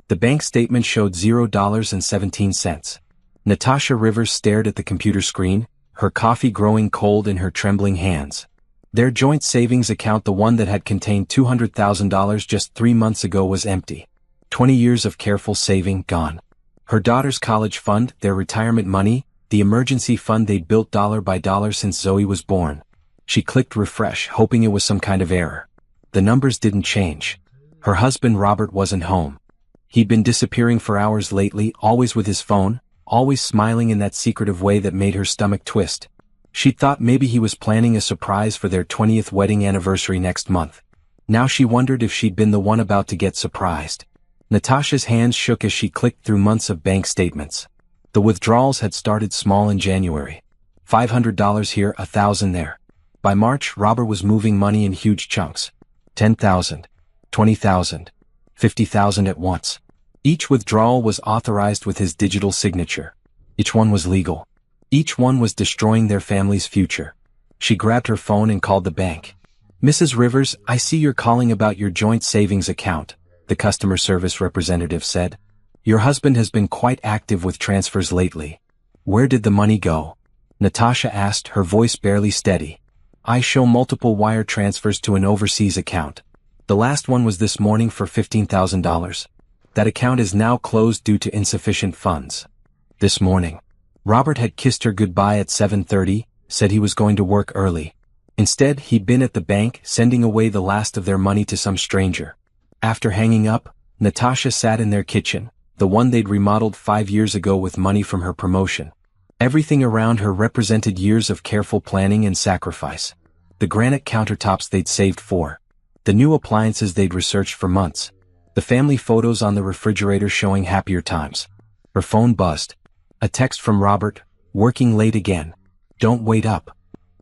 The bank statement showed $0.17. Natasha Rivers stared at the computer screen, her coffee growing cold in her trembling hands. Their joint savings account, the one that had contained $200,000 just 3 months ago, was empty. 20 years of careful saving gone. Her daughter's college fund, their retirement money, the emergency fund they'd built dollar by dollar since Zoe was born. She clicked refresh, hoping it was some kind of error. The numbers didn't change. Her husband Robert wasn't home. He'd been disappearing for hours lately, always with his phone, always smiling in that secretive way that made her stomach twist. She thought maybe he was planning a surprise for their 20th wedding anniversary next month. Now she wondered if she'd been the one about to get surprised. Natasha's hands shook as she clicked through months of bank statements. The withdrawals had started small in January. $500 here, $1,000 there. By March, Robert was moving money in huge chunks. $10,000, $20,000, $50,000 at once. Each withdrawal was authorized with his digital signature. Each one was legal. Each one was destroying their family's future. She grabbed her phone and called the bank. "Mrs. Rivers, I see you're calling about your joint savings account," the customer service representative said. "Your husband has been quite active with transfers lately. Where did the money go?" Natasha asked, her voice barely steady. "I show multiple wire transfers to an overseas account. The last one was this morning for $15,000. That account is now closed due to insufficient funds." This morning. Robert had kissed her goodbye at 7:30, said he was going to work early. Instead, he'd been at the bank, sending away the last of their money to some stranger. After hanging up, Natasha sat in their kitchen, the one they'd remodeled 5 years ago with money from her promotion. Everything around her represented years of careful planning and sacrifice. The granite countertops they'd saved for. The new appliances they'd researched for months. The family photos on the refrigerator showing happier times. Her phone buzzed. A text from Robert, "Working late again. Don't wait up."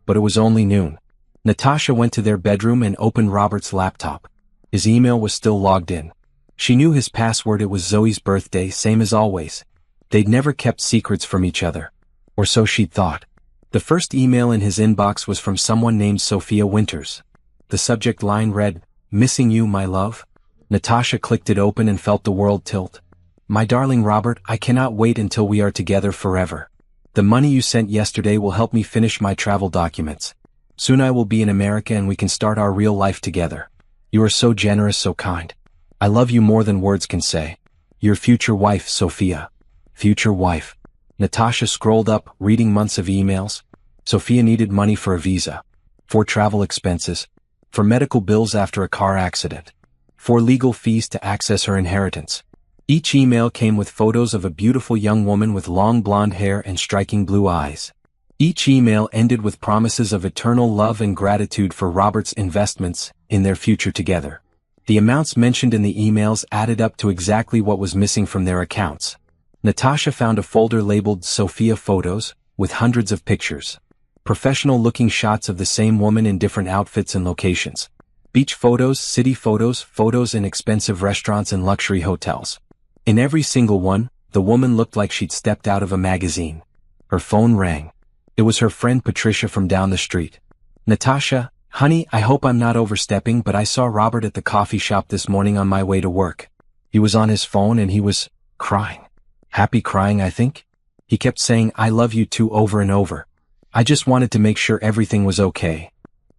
But it was only noon. Natasha went to their bedroom and opened Robert's laptop. His email was still logged in. She knew his password. It was Zoe's birthday, same as always. They'd never kept secrets from each other. Or so she'd thought. The first email in his inbox was from someone named Sophia Winters. The subject line read, "Missing you, my love." Natasha clicked it open and felt the world tilt. "My darling Robert, I cannot wait until we are together forever. The money you sent yesterday will help me finish my travel documents. Soon I will be in America and we can start our real life together. You are so generous, so kind. I love you more than words can say. Your future wife, Sophia." Future wife. Natasha scrolled up, reading months of emails. Sophia needed money for a visa. For travel expenses. For medical bills after a car accident. For legal fees to access her inheritance. Each email came with photos of a beautiful young woman with long blonde hair and striking blue eyes. Each email ended with promises of eternal love and gratitude for Robert's investments in their future together. The amounts mentioned in the emails added up to exactly what was missing from their accounts. Natasha found a folder labeled Sophia Photos, with hundreds of pictures. Professional-looking shots of the same woman in different outfits and locations. Beach photos, city photos, photos in expensive restaurants and luxury hotels. In every single one, the woman looked like she'd stepped out of a magazine. Her phone rang. It was her friend Patricia from down the street. "Natasha, honey, I hope I'm not overstepping, but I saw Robert at the coffee shop this morning on my way to work. He was on his phone and he was crying. Happy crying, I think. He kept saying, 'I love you too,' over and over. I just wanted to make sure everything was okay."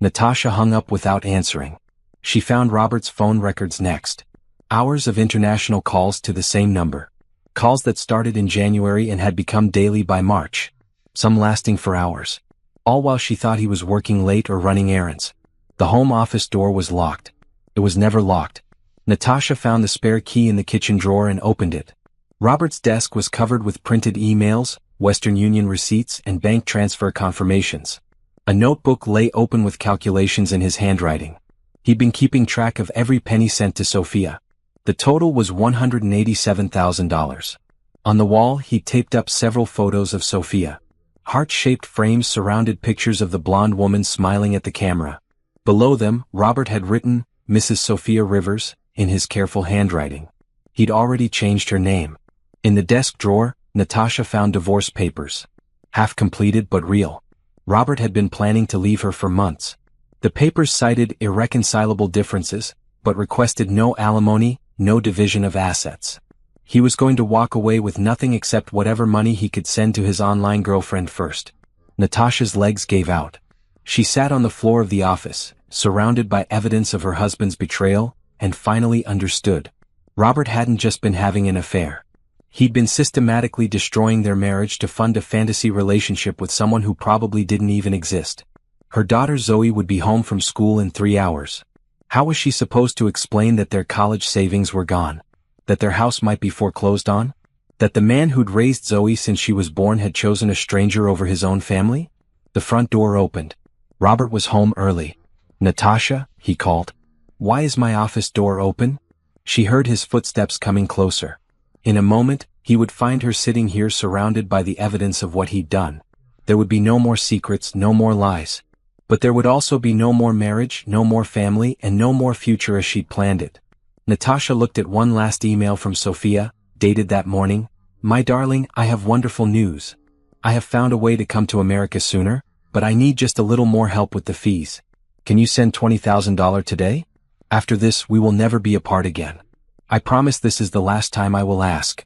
Natasha hung up without answering. She found Robert's phone records next. Hours of international calls to the same number. Calls that started in January and had become daily by March. Some lasting for hours. All while she thought he was working late or running errands. The home office door was locked. It was never locked. Natasha found the spare key in the kitchen drawer and opened it. Robert's desk was covered with printed emails, Western Union receipts, and bank transfer confirmations. A notebook lay open with calculations in his handwriting. He'd been keeping track of every penny sent to Sophia. The total was $187,000. On the wall, he taped up several photos of Sophia. Heart-shaped frames surrounded pictures of the blonde woman smiling at the camera. Below them, Robert had written, "Mrs. Sophia Rivers," in his careful handwriting. He'd already changed her name. In the desk drawer, Natasha found divorce papers. Half completed but real. Robert had been planning to leave her for months. The papers cited irreconcilable differences, but requested no alimony, no division of assets. He was going to walk away with nothing except whatever money he could send to his online girlfriend first. Natasha's legs gave out. She sat on the floor of the office, surrounded by evidence of her husband's betrayal, and finally understood. Robert hadn't just been having an affair. He'd been systematically destroying their marriage to fund a fantasy relationship with someone who probably didn't even exist. Her daughter Zoe would be home from school in 3 hours. How was she supposed to explain that their college savings were gone? That their house might be foreclosed on? That the man who'd raised Zoe since she was born had chosen a stranger over his own family? The front door opened. Robert was home early. "Natasha," he called. "Why is my office door open?" She heard his footsteps coming closer. In a moment, he would find her sitting here surrounded by the evidence of what he'd done. There would be no more secrets, no more lies. But there would also be no more marriage, no more family, and no more future as she'd planned it. Natasha looked at one last email from Sophia, dated that morning. "My darling, I have wonderful news. I have found a way to come to America sooner, but I need just a little more help with the fees. Can you send $20,000 today? After this, we will never be apart again. I promise this is the last time I will ask."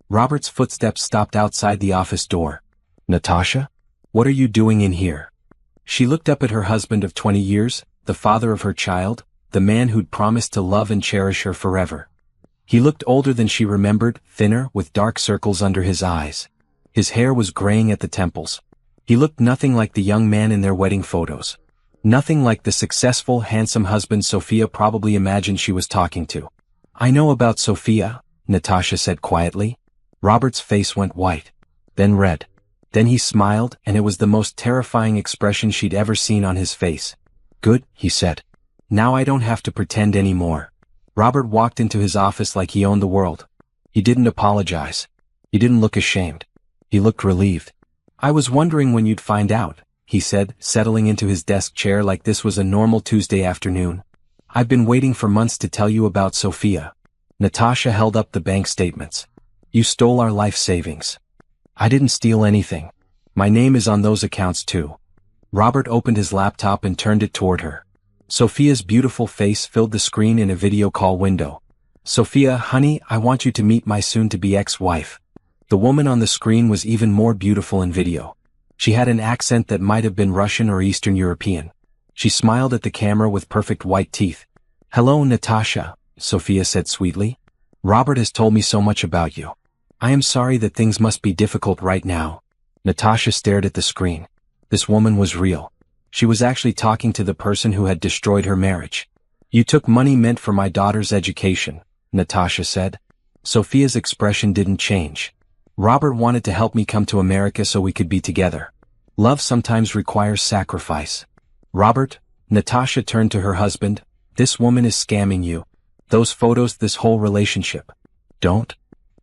Robert's footsteps stopped outside the office door. "Natasha? What are you doing in here?" She looked up at her husband of 20 years, the father of her child, the man who'd promised to love and cherish her forever. He looked older than she remembered, thinner, with dark circles under his eyes. His hair was graying at the temples. He looked nothing like the young man in their wedding photos. Nothing like the successful, handsome husband Sophia probably imagined she was talking to. "I know about Sophia," Natasha said quietly. Robert's face went white, then red. Then he smiled, and it was the most terrifying expression she'd ever seen on his face. "Good," he said. "Now I don't have to pretend anymore." Robert walked into his office like he owned the world. He didn't apologize. He didn't look ashamed. He looked relieved. "I was wondering when you'd find out," he said, settling into his desk chair like this was a normal Tuesday afternoon. "I've been waiting for months to tell you about Sophia." Natasha held up the bank statements. "You stole our life savings." "I didn't steal anything. My name is on those accounts too." Robert opened his laptop and turned it toward her. Sophia's beautiful face filled the screen in a video call window. "Sophia, honey, I want you to meet my soon-to-be ex-wife." The woman on the screen was even more beautiful in video. She had an accent that might have been Russian or Eastern European. She smiled at the camera with perfect white teeth. "Hello, Natasha," Sophia said sweetly. "Robert has told me so much about you. I am sorry that things must be difficult right now." Natasha stared at the screen. This woman was real. She was actually talking to the person who had destroyed her marriage. "You took money meant for my daughter's education," Natasha said. Sophia's expression didn't change. "Robert wanted to help me come to America so we could be together. Love sometimes requires sacrifice." "Robert," Natasha turned to her husband, "this woman is scamming you. Those photos, this whole relationship. Don't."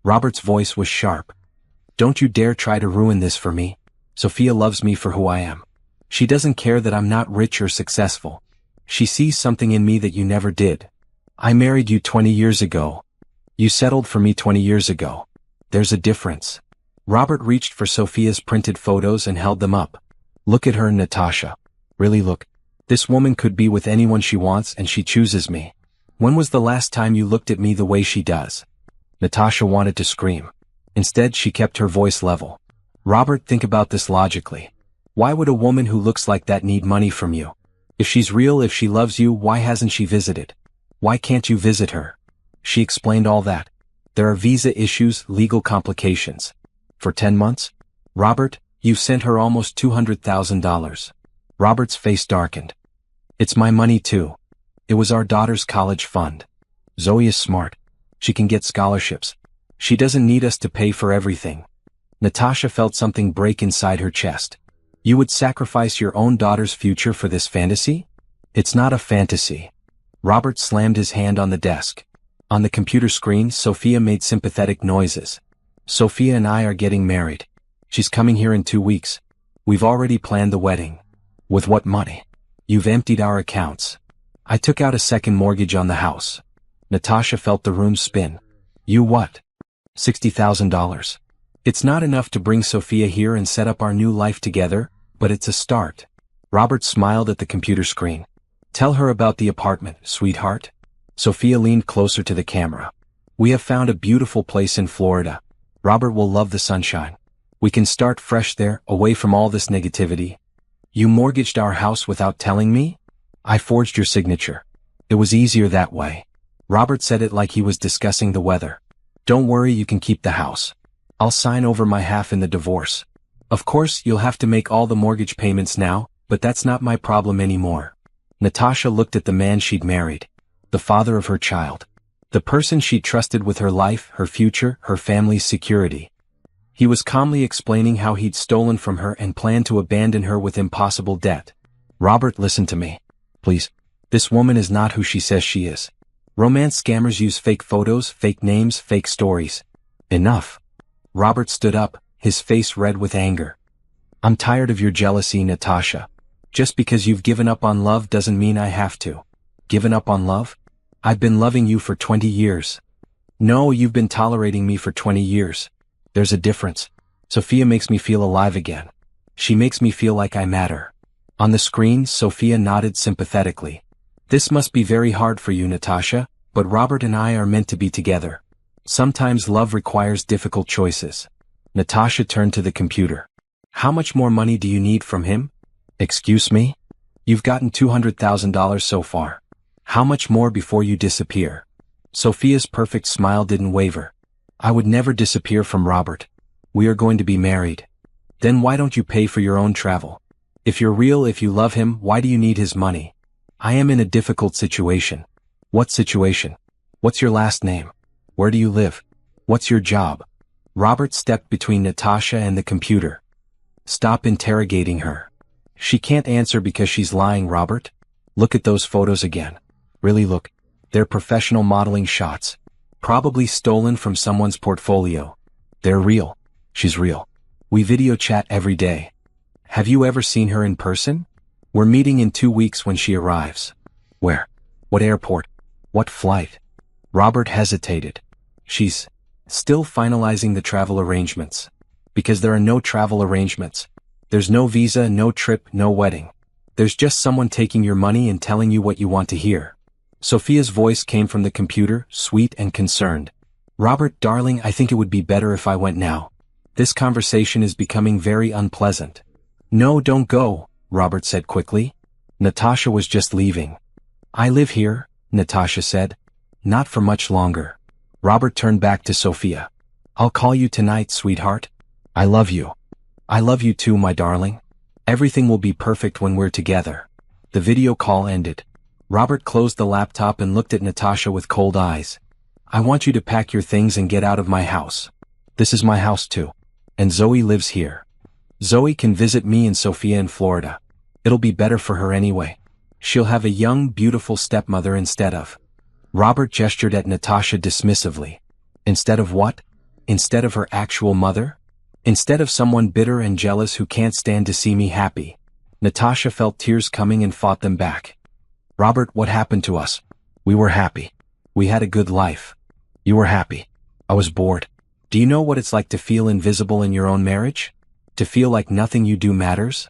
Robert's voice was sharp. "Don't you dare try to ruin this for me. Sophia loves me for who I am. She doesn't care that I'm not rich or successful. She sees something in me that you never did. I married you 20 years ago. You settled for me 20 years ago. There's a difference." Robert reached for Sophia's printed photos and held them up. "Look at her, Natasha. Really look. This woman could be with anyone she wants and she chooses me. When was the last time you looked at me the way she does?" Natasha wanted to scream. Instead, she kept her voice level. "Robert, think about this logically. Why would a woman who looks like that need money from you? If she's real, if she loves you, why hasn't she visited? Why can't you visit her?" She explained all that. "There are visa issues, legal complications. For 10 months? Robert, you've sent her almost $200,000. Robert's face darkened. "It's my money too. It was our daughter's college fund. Zoe is smart. She can get scholarships. She doesn't need us to pay for everything." Natasha felt something break inside her chest. "You would sacrifice your own daughter's future for this fantasy?" "It's not a fantasy." Robert slammed his hand on the desk. On the computer screen, Sophia made sympathetic noises. "Sophia and I are getting married. She's coming here in 2 weeks. We've already planned the wedding." "With what money?" "You've emptied our accounts. I took out a second mortgage on the house." Natasha felt the room spin. "You what?" $60,000. "It's not enough to bring Sophia here and set up our new life together, but it's a start." Robert smiled at the computer screen. "Tell her about the apartment, sweetheart." Sophia leaned closer to the camera. We have found a beautiful place in Florida. Robert will love the sunshine. We can start fresh there, away from all this negativity. You mortgaged our house without telling me? I forged your signature. It was easier that way. Robert said it like he was discussing the weather. Don't worry, you can keep the house. I'll sign over my half in the divorce. Of course, you'll have to make all the mortgage payments now, but that's not my problem anymore. Natasha looked at the man she'd married. The father of her child. The person she trusted with her life, her future, her family's security. He was calmly explaining how he'd stolen from her and planned to abandon her with impossible debt. Robert, listen to me. Please. This woman is not who she says she is. Romance scammers use fake photos, fake names, fake stories. Enough. Robert stood up, his face red with anger. I'm tired of your jealousy, Natasha. Just because you've given up on love doesn't mean I have to. Given up on love? I've been loving you for 20 years. No, you've been tolerating me for 20 years. There's a difference. Sophia makes me feel alive again. She makes me feel like I matter. On the screen, Sophia nodded sympathetically. This must be very hard for you, Natasha, but Robert and I are meant to be together. Sometimes love requires difficult choices. Natasha turned to the computer. How much more money do you need from him? Excuse me? You've gotten $200,000 so far. How much more before you disappear? Sophia's perfect smile didn't waver. I would never disappear from Robert. We are going to be married. Then why don't you pay for your own travel? If you're real, if you love him, why do you need his money? I am in a difficult situation. What situation? What's your last name? Where do you live? What's your job? Robert stepped between Natasha and the computer. Stop interrogating her. She can't answer because she's lying, Robert. Look at those photos again. Really look. They're professional modeling shots. Probably stolen from someone's portfolio. They're real. She's real. We video chat every day. Have you ever seen her in person? We're meeting in 2 weeks when she arrives. Where? What airport? What flight? Robert hesitated. She's still finalizing the travel arrangements. Because there are no travel arrangements. There's no visa, no trip, no wedding. There's just someone taking your money and telling you what you want to hear. Sophia's voice came from the computer, sweet and concerned. Robert, darling, I think it would be better if I went now. This conversation is becoming very unpleasant. No, don't go, Robert said quickly. Natasha was just leaving. I live here, Natasha said. Not for much longer. Robert turned back to Sophia. I'll call you tonight, sweetheart. I love you. I love you too, my darling. Everything will be perfect when we're together. The video call ended. Robert closed the laptop and looked at Natasha with cold eyes. I want you to pack your things and get out of my house. This is my house too. And Zoe lives here. Zoe can visit me and Sophia in Florida. It'll be better for her anyway. She'll have a young, beautiful stepmother instead of. Robert gestured at Natasha dismissively. Instead of what? Instead of her actual mother? Instead of someone bitter and jealous who can't stand to see me happy. Natasha felt tears coming and fought them back. Robert, what happened to us? We were happy. We had a good life. You were happy. I was bored. Do you know what it's like to feel invisible in your own marriage? To feel like nothing you do matters?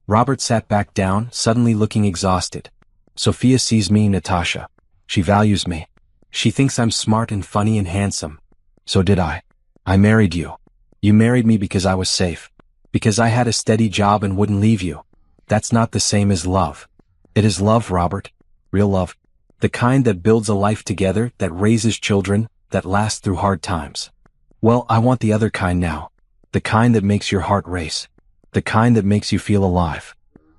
Robert sat back down, suddenly looking exhausted. Sophia sees me, Natasha. She values me. She thinks I'm smart and funny and handsome. So did I. I married you. You married me because I was safe. Because I had a steady job and wouldn't leave you. That's not the same as love. It is love, Robert. Real love. The kind that builds a life together, that raises children, that lasts through hard times. Well, I want the other kind now. The kind that makes your heart race. The kind that makes you feel alive.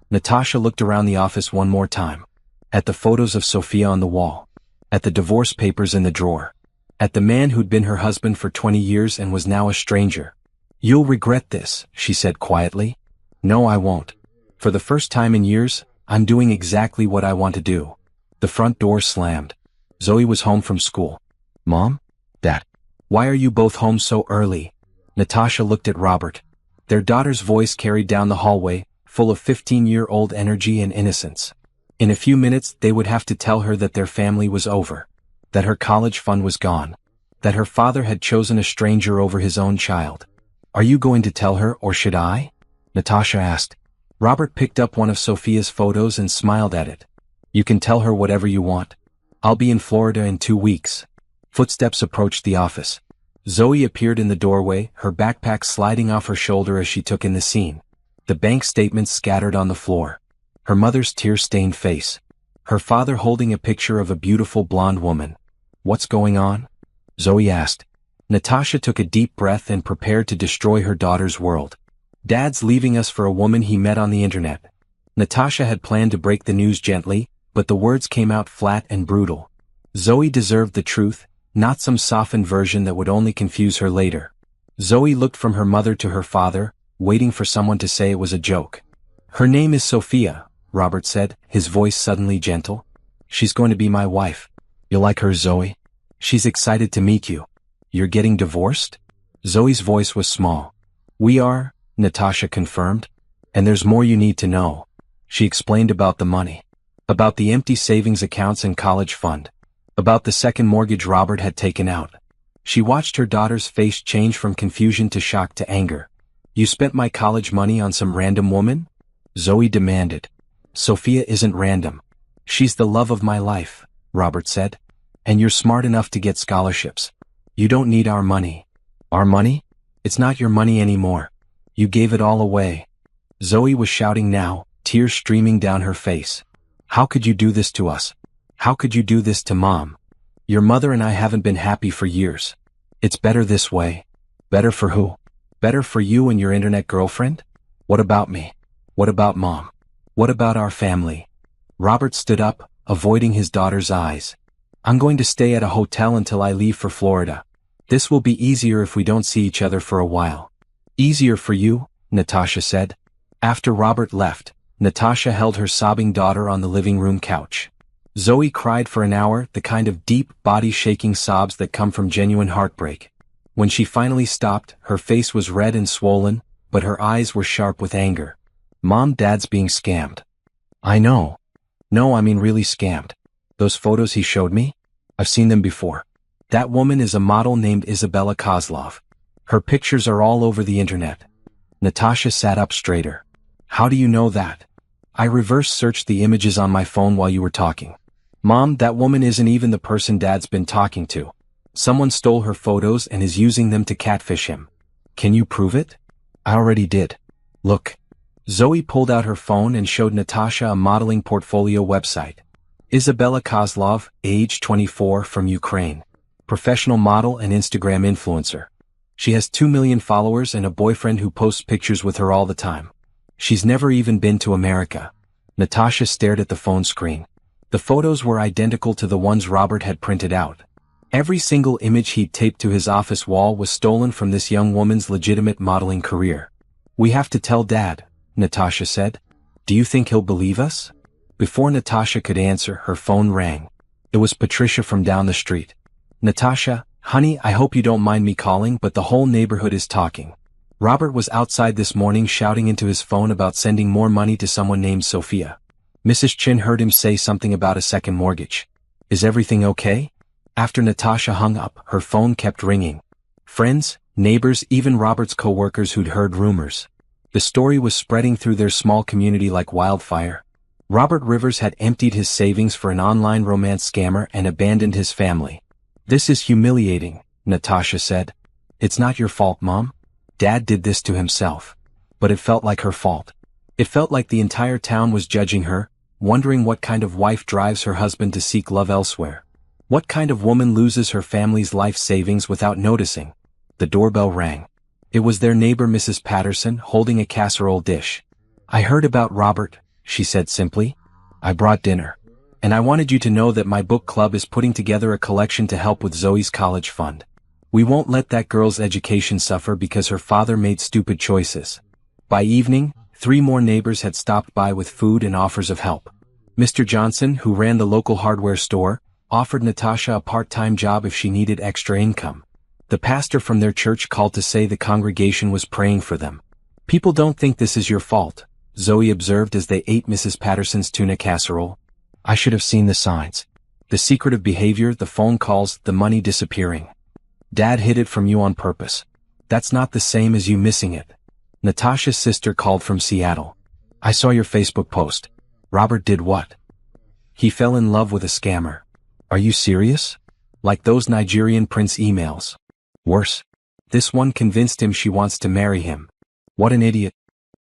Natasha looked around the office one more time. At the photos of Sophia on the wall. At the divorce papers in the drawer. At the man who'd been her husband for 20 years and was now a stranger. You'll regret this, she said quietly. No, I won't. For the first time in years, I'm doing exactly what I want to do. The front door slammed. Zoe was home from school. Mom? Dad? Why are you both home so early? Natasha looked at Robert. Their daughter's voice carried down the hallway, full of 15-year-old energy and innocence. In a few minutes, they would have to tell her that their family was over. That her college fund was gone. That her father had chosen a stranger over his own child. Are you going to tell her, or should I? Natasha asked. Robert picked up one of Sophia's photos and smiled at it. You can tell her whatever you want. I'll be in Florida in 2 weeks. Footsteps approached the office. Zoe appeared in the doorway, her backpack sliding off her shoulder as she took in the scene. The bank statements scattered on the floor. Her mother's tear-stained face. Her father holding a picture of a beautiful blonde woman. "What's going on?" Zoe asked. Natasha took a deep breath and prepared to destroy her daughter's world. "Dad's leaving us for a woman he met on the internet." Natasha had planned to break the news gently, but the words came out flat and brutal. Zoe deserved the truth, not some softened version that would only confuse her later. Zoe looked from her mother to her father, waiting for someone to say it was a joke. "Her name is Sophia," Robert said, his voice suddenly gentle. "She's going to be my wife. You like her, Zoe? She's excited to meet you. You're getting divorced?" Zoe's voice was small. "We are," Natasha confirmed. "And there's more you need to know." She explained about the money. About the empty savings accounts and college fund. About the second mortgage Robert had taken out. She watched her daughter's face change from confusion to shock to anger. "You spent my college money on some random woman?" Zoe demanded. "Sophia isn't random. She's the love of my life," Robert said. "And you're smart enough to get scholarships. You don't need our money." "Our money? It's not your money anymore. You gave it all away." Zoe was shouting now, tears streaming down her face. "How could you do this to us? How could you do this to Mom? Your mother and I haven't been happy for years. It's better this way." "Better for who? Better for you and your internet girlfriend? What about me? What about Mom? What about our family?" Robert stood up, avoiding his daughter's eyes. "I'm going to stay at a hotel until I leave for Florida. This will be easier if we don't see each other for a while." "Easier for you," Natasha said. After Robert left, Natasha held her sobbing daughter on the living room couch. Zoe cried for an hour, the kind of deep, body-shaking sobs that come from genuine heartbreak. When she finally stopped, her face was red and swollen, but her eyes were sharp with anger. "Mom, Dad's being scammed." "I know. No, I mean really scammed. Those photos he showed me? I've seen them before. That woman is a model named Isabella Kozlov. Her pictures are all over the internet." Natasha sat up straighter. "How do you know that?" "I reverse searched the images on my phone while you were talking." "Mom, that woman isn't even the person Dad's been talking to. Someone stole her photos and is using them to catfish him." "Can you prove it?" "I already did. Look." Zoe pulled out her phone and showed Natasha a modeling portfolio website. Isabella Kozlov, age 24, from Ukraine. Professional model and Instagram influencer. She has 2 million followers and a boyfriend who posts pictures with her all the time. She's never even been to America. Natasha stared at the phone screen. The photos were identical to the ones Robert had printed out. Every single image he'd taped to his office wall was stolen from this young woman's legitimate modeling career. "We have to tell Dad," Natasha said. "Do you think he'll believe us?" Before Natasha could answer, her phone rang. It was Patricia from down the street. "Natasha, honey, I hope you don't mind me calling, but the whole neighborhood is talking. Robert was outside this morning shouting into his phone about sending more money to someone named Sophia. Mrs. Chin heard him say something about a second mortgage. Is everything okay?" After Natasha hung up, her phone kept ringing. Friends, neighbors, even Robert's co-workers who'd heard rumors. The story was spreading through their small community like wildfire. Robert Rivers had emptied his savings for an online romance scammer and abandoned his family. "This is humiliating," Natasha said. "It's not your fault, Mom. Dad did this to himself." But it felt like her fault. It felt like the entire town was judging her, wondering what kind of wife drives her husband to seek love elsewhere. What kind of woman loses her family's life savings without noticing? The doorbell rang. It was their neighbor Mrs. Patterson holding a casserole dish. "I heard about Robert," she said simply. "I brought dinner. And I wanted you to know that my book club is putting together a collection to help with Zoe's college fund. We won't let that girl's education suffer because her father made stupid choices." By evening, 3 more neighbors had stopped by with food and offers of help. Mr. Johnson, who ran the local hardware store, offered Natasha a part-time job if she needed extra income. The pastor from their church called to say the congregation was praying for them. "People don't think this is your fault," Zoe observed as they ate Mrs. Patterson's tuna casserole. "I should have seen the signs. The secretive behavior, the phone calls, the money disappearing. Dad hid it from you on purpose. That's not the same as you missing it." Natasha's sister called from Seattle. "I saw your Facebook post. Robert did what?" "He fell in love with a scammer." "Are you serious? Like those Nigerian prince emails. Worse. This one convinced him she wants to marry him. What an idiot.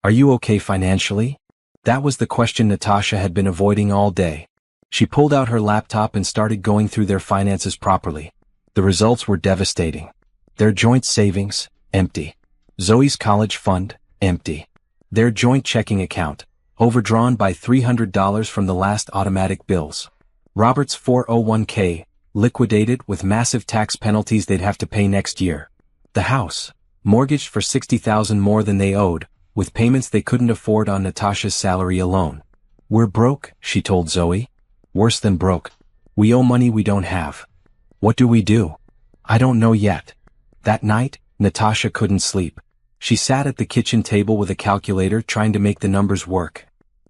Are you okay financially? That was the question Natasha had been avoiding all day. She pulled out her laptop and started going through their finances properly. The results were devastating. Their joint savings, empty. Zoe's college fund, empty. Their joint checking account, overdrawn by $300 from the last automatic bills. Robert's 401k, liquidated with massive tax penalties they'd have to pay next year. The house, mortgaged for $60,000 more than they owed, with payments they couldn't afford on Natasha's salary alone. We're broke, she told Zoe. Worse than broke. We owe money we don't have. What do we do? I don't know yet. That night, Natasha couldn't sleep. She sat at the kitchen table with a calculator trying to make the numbers work.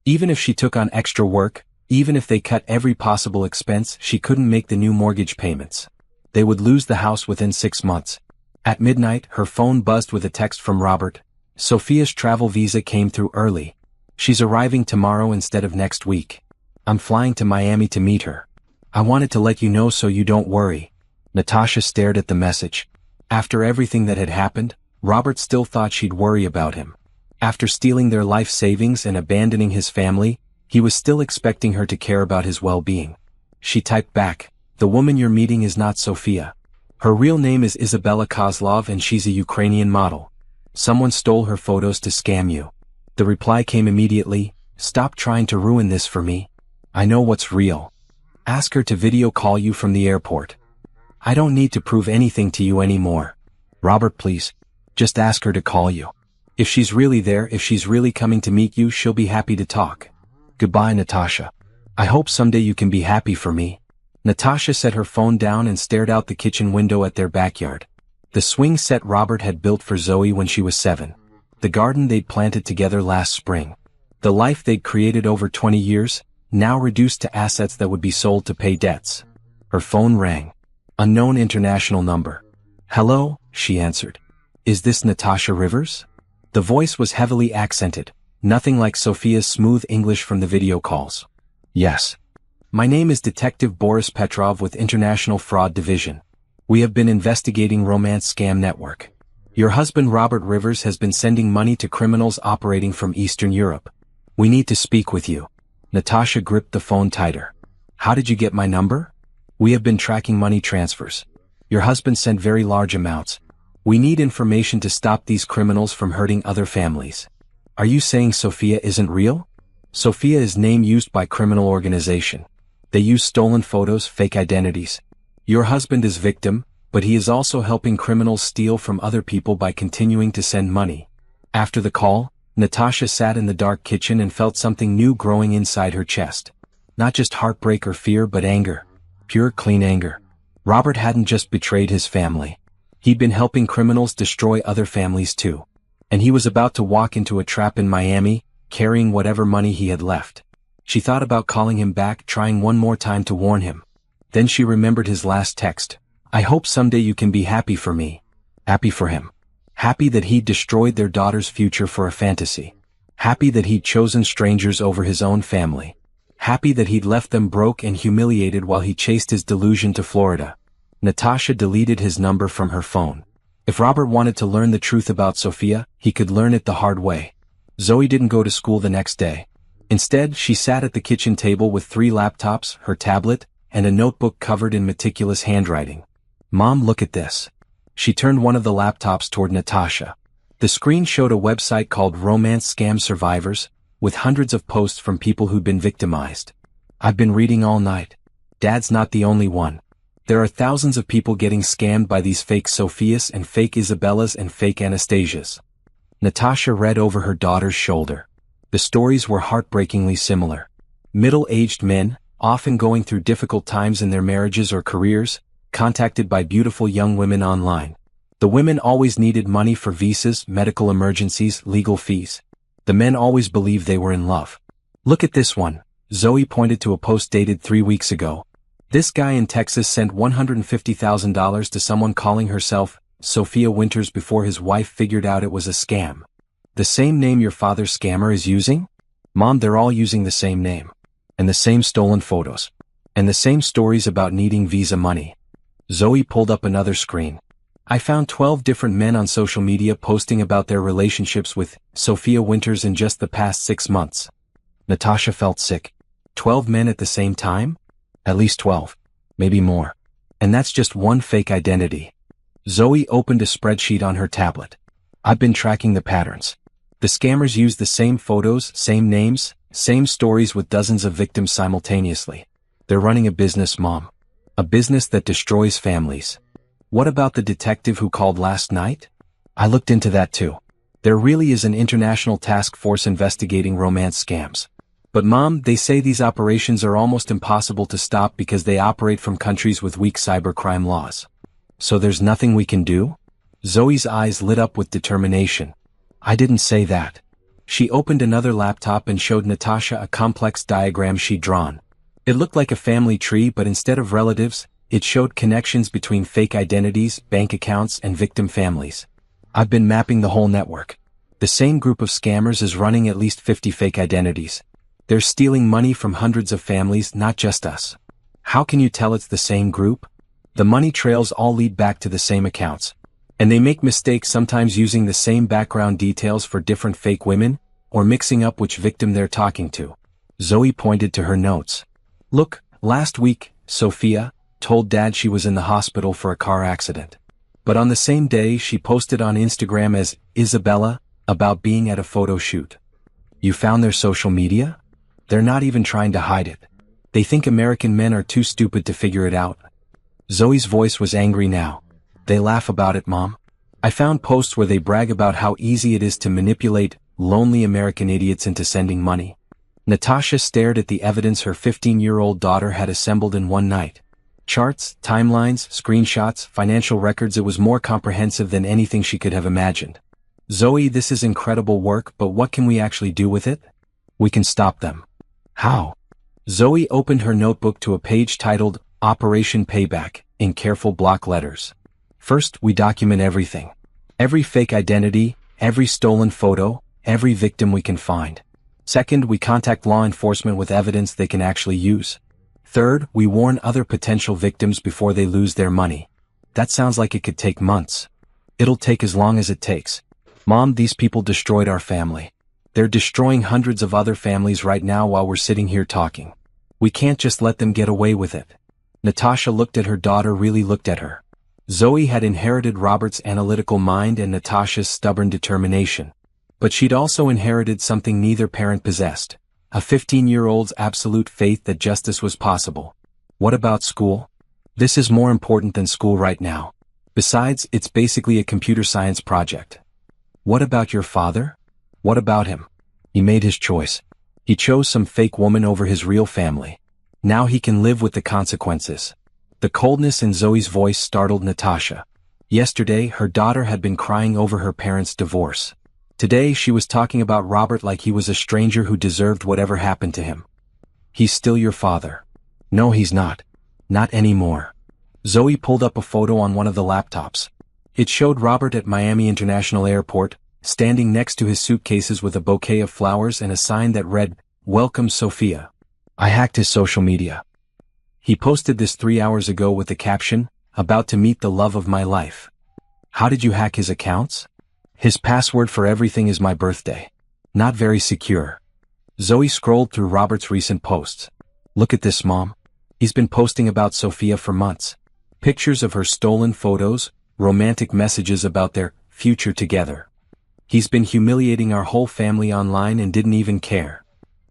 Even if she took on extra work, even if they cut every possible expense, she couldn't make the new mortgage payments. They would lose the house within 6 months. At midnight, her phone buzzed with a text from Robert. Sophia's travel visa came through early. She's arriving tomorrow instead of next week. I'm flying to Miami to meet her. I wanted to let you know so you don't worry. Natasha stared at the message. After everything that had happened, Robert still thought she'd worry about him. After stealing their life savings and abandoning his family, he was still expecting her to care about his well-being. She typed back, "The woman you're meeting is not Sophia. Her real name is Isabella Kozlov and she's a Ukrainian model. Someone stole her photos to scam you." The reply came immediately, "Stop trying to ruin this for me. I know what's real. Ask her to video call you from the airport. I don't need to prove anything to you anymore. Robert, please. Just ask her to call you. If she's really there, if she's really coming to meet you, she'll be happy to talk. Goodbye, Natasha. I hope someday you can be happy for me." Natasha set her phone down and stared out the kitchen window at their backyard. The swing set Robert had built for Zoe when she was 7. The garden they'd planted together last spring. The life they'd created over 20 years, now reduced to assets that would be sold to pay debts. Her phone rang. Unknown international number. "Hello," she answered. "Is this Natasha Rivers?" The voice was heavily accented, nothing like Sophia's smooth English from the video calls. "Yes. My name is Detective Boris Petrov with International Fraud Division. We have been investigating romance scam network. Your husband Robert Rivers has been sending money to criminals operating from Eastern Europe. We need to speak with you." Natasha gripped the phone tighter. "How did you get my number?" "We have been tracking money transfers. Your husband sent very large amounts. We need information to stop these criminals from hurting other families." "Are you saying Sophia isn't real?" "Sophia is name used by criminal organization. They use stolen photos, fake identities. Your husband is victim, but he is also helping criminals steal from other people by continuing to send money." After the call, Natasha sat in the dark kitchen and felt something new growing inside her chest. Not just heartbreak or fear, but anger. Pure, clean anger. Robert hadn't just betrayed his family. He'd been helping criminals destroy other families too. And he was about to walk into a trap in Miami, carrying whatever money he had left. She thought about calling him back, trying one more time to warn him. Then she remembered his last text. "I hope someday you can be happy for me." Happy for him. Happy that he'd destroyed their daughter's future for a fantasy. Happy that he'd chosen strangers over his own family. Happy that he'd left them broke and humiliated while he chased his delusion to Florida. Natasha deleted his number from her phone. If Robert wanted to learn the truth about Sophia, he could learn it the hard way. Zoe didn't go to school the next day. Instead, she sat at the kitchen table with 3 laptops, her tablet, and a notebook covered in meticulous handwriting. "Mom, look at this." She turned one of the laptops toward Natasha. The screen showed a website called Romance Scam Survivors, with hundreds of posts from people who'd been victimized. "I've been reading all night. Dad's not the only one. There are thousands of people getting scammed by these fake Sophias and fake Isabellas and fake Anastasias." Natasha read over her daughter's shoulder. The stories were heartbreakingly similar. Middle-aged men, often going through difficult times in their marriages or careers, contacted by beautiful young women online. The women always needed money for visas, medical emergencies, legal fees. The men always believed they were in love. "Look at this one." Zoe pointed to a post dated 3 weeks ago. "This guy in Texas sent $150,000 to someone calling herself Sophia Winters before his wife figured out it was a scam. The same name your father's scammer is using? Mom, they're all using the same name. And the same stolen photos. And the same stories about needing visa money. Zoe pulled up another screen. I found 12 different men on social media posting about their relationships with Sophia Winters in just the past 6 months. Natasha felt sick. 12 men at the same time? At least 12. Maybe more. And that's just one fake identity. Zoe opened a spreadsheet on her tablet. I've been tracking the patterns. The scammers use the same photos, same names, same stories with dozens of victims simultaneously. They're running a business, Mom. A business that destroys families. What about the detective who called last night? I looked into that too. There really is an international task force investigating romance scams. But Mom, they say these operations are almost impossible to stop because they operate from countries with weak cybercrime laws. So there's nothing we can do? Zoe's eyes lit up with determination. I didn't say that. She opened another laptop and showed Natasha a complex diagram she'd drawn. It looked like a family tree, but instead of relatives, it showed connections between fake identities, bank accounts, and victim families. I've been mapping the whole network. The same group of scammers is running at least 50 fake identities. They're stealing money from hundreds of families, not just us. How can you tell it's the same group? The money trails all lead back to the same accounts. And they make mistakes, sometimes using the same background details for different fake women, or mixing up which victim they're talking to. Zoe pointed to her notes. Look, last week, Sophia told Dad she was in the hospital for a car accident. But on the same day she posted on Instagram as Isabella about being at a photo shoot. You found their social media? They're not even trying to hide it. They think American men are too stupid to figure it out. Zoe's voice was angry now. They laugh about it, Mom. I found posts where they brag about how easy it is to manipulate lonely American idiots into sending money. Natasha stared at the evidence her 15-year-old daughter had assembled in one night. Charts, timelines, screenshots, financial records. It was more comprehensive than anything she could have imagined. Zoe, this is incredible work, but what can we actually do with it? We can stop them. How? Zoe opened her notebook to a page titled Operation Payback in careful block letters. First, we document everything. Every fake identity, every stolen photo, every victim we can find. Second, we contact law enforcement with evidence they can actually use. Third, we warn other potential victims before they lose their money. That sounds like it could take months. It'll take as long as it takes. Mom, these people destroyed our family. They're destroying hundreds of other families right now while we're sitting here talking. We can't just let them get away with it. Natasha looked at her daughter, really looked at her. Zoe had inherited Robert's analytical mind and Natasha's stubborn determination. But she'd also inherited something neither parent possessed. A 15-year-old's absolute faith that justice was possible. What about school? This is more important than school right now. Besides, it's basically a computer science project. What about your father? What about him? He made his choice. He chose some fake woman over his real family. Now he can live with the consequences. The coldness in Zoe's voice startled Natasha. Yesterday, her daughter had been crying over her parents' divorce. Today, she was talking about Robert like he was a stranger who deserved whatever happened to him. He's still your father. No, he's not. Not anymore. Zoe pulled up a photo on one of the laptops. It showed Robert at Miami International Airport, standing next to his suitcases with a bouquet of flowers and a sign that read, "Welcome, Sophia." I hacked his social media. He posted this 3 hours ago with the caption, "About to meet the love of my life." How did you hack his accounts? His password for everything is my birthday. Not very secure. Zoe scrolled through Robert's recent posts. Look at this, Mom. He's been posting about Sophia for months. Pictures of her stolen photos, romantic messages about their future together. He's been humiliating our whole family online and didn't even care.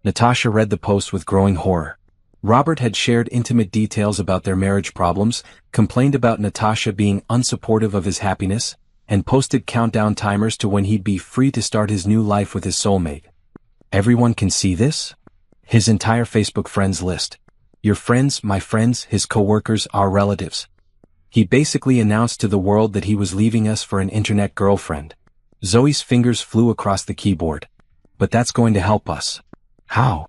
Natasha read the post with growing horror. Robert had shared intimate details about their marriage problems, complained about Natasha being unsupportive of his happiness, and posted countdown timers to when he'd be free to start his new life with his soulmate. Everyone can see this? His entire Facebook friends list. Your friends, my friends, his coworkers, our relatives. He basically announced to the world that he was leaving us for an internet girlfriend. Zoe's fingers flew across the keyboard. But that's going to help us. How?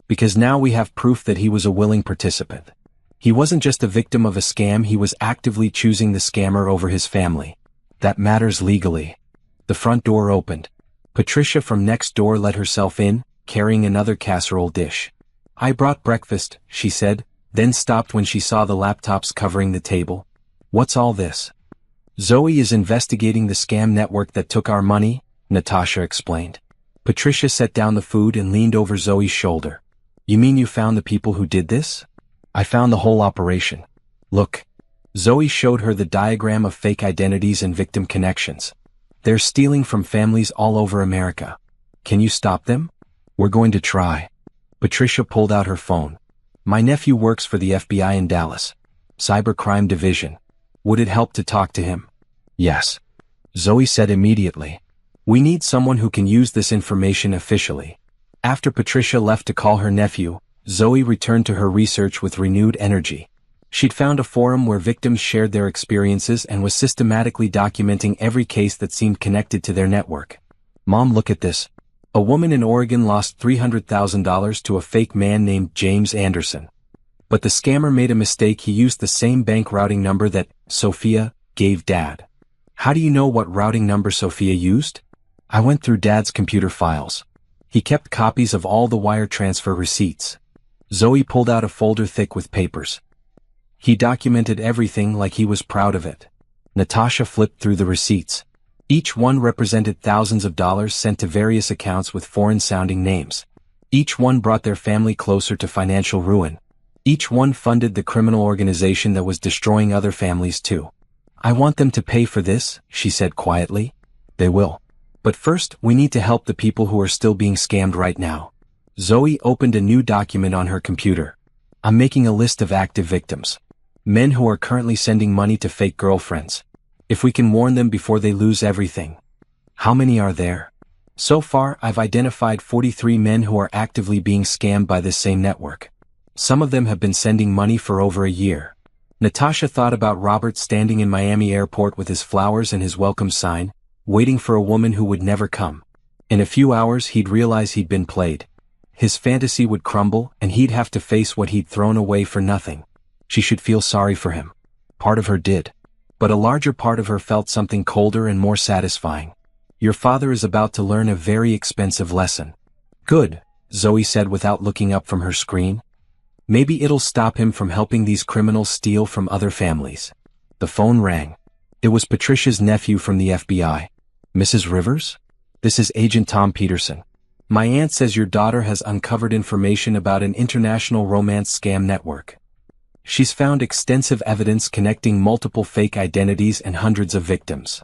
Because now we have proof that he was a willing participant. He wasn't just a victim of a scam, he was actively choosing the scammer over his family. That matters legally. The front door opened. Patricia from next door let herself in, carrying another casserole dish. I brought breakfast, she said, then stopped when she saw the laptops covering the table. What's all this? Zoe is investigating the scam network that took our money, Natasha explained. Patricia set down the food and leaned over Zoe's shoulder. You mean you found the people who did this? I found the whole operation. Look. Zoe showed her the diagram of fake identities and victim connections. They're stealing from families all over America. Can you stop them? We're going to try. Patricia pulled out her phone. My nephew works for the FBI in Dallas. Cybercrime Division. Would it help to talk to him? Yes. Zoe said immediately. We need someone who can use this information officially. After Patricia left to call her nephew, Zoe returned to her research with renewed energy. She'd found a forum where victims shared their experiences and was systematically documenting every case that seemed connected to their network. Mom, look at this. A woman in Oregon lost $300,000 to a fake man named James Anderson. But the scammer made a mistake. He used the same bank routing number that Sophia gave Dad. How do you know what routing number Sophia used? I went through Dad's computer files. He kept copies of all the wire transfer receipts. Zoe pulled out a folder thick with papers. He documented everything like he was proud of it. Natasha flipped through the receipts. Each one represented thousands of dollars sent to various accounts with foreign-sounding names. Each one brought their family closer to financial ruin. Each one funded the criminal organization that was destroying other families too. I want them to pay for this, she said quietly. They will. But first, we need to help the people who are still being scammed right now. Zoe opened a new document on her computer. I'm making a list of active victims. Men who are currently sending money to fake girlfriends. If we can warn them before they lose everything. How many are there? So far, I've identified 43 men who are actively being scammed by this same network. Some of them have been sending money for over a year. Natasha thought about Robert standing in Miami airport with his flowers and his welcome sign, waiting for a woman who would never come. In a few hours he'd realize he'd been played. His fantasy would crumble and he'd have to face what he'd thrown away for nothing. She should feel sorry for him. Part of her did. But a larger part of her felt something colder and more satisfying. Your father is about to learn a very expensive lesson. Good, Zoe said without looking up from her screen. Maybe it'll stop him from helping these criminals steal from other families. The phone rang. It was Patricia's nephew from the FBI. Mrs. Rivers? This is Agent Tom Peterson. My aunt says your daughter has uncovered information about an international romance scam network. She's found extensive evidence connecting multiple fake identities and hundreds of victims.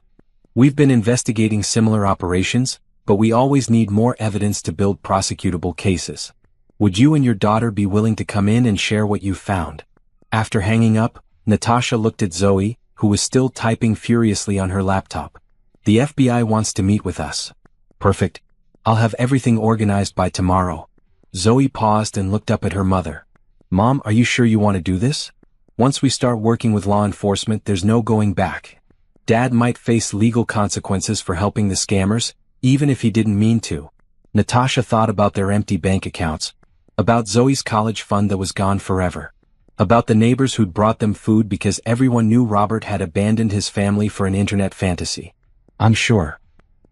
We've been investigating similar operations, but we always need more evidence to build prosecutable cases. Would you and your daughter be willing to come in and share what you've found? After hanging up, Natasha looked at Zoe, who was still typing furiously on her laptop. The FBI wants to meet with us. Perfect. I'll have everything organized by tomorrow. Zoe paused and looked up at her mother. Mom, are you sure you want to do this? Once we start working with law enforcement, there's no going back. Dad might face legal consequences for helping the scammers, even if he didn't mean to. Natasha thought about their empty bank accounts, about Zoe's college fund that was gone forever, about the neighbors who'd brought them food because everyone knew Robert had abandoned his family for an internet fantasy. I'm sure.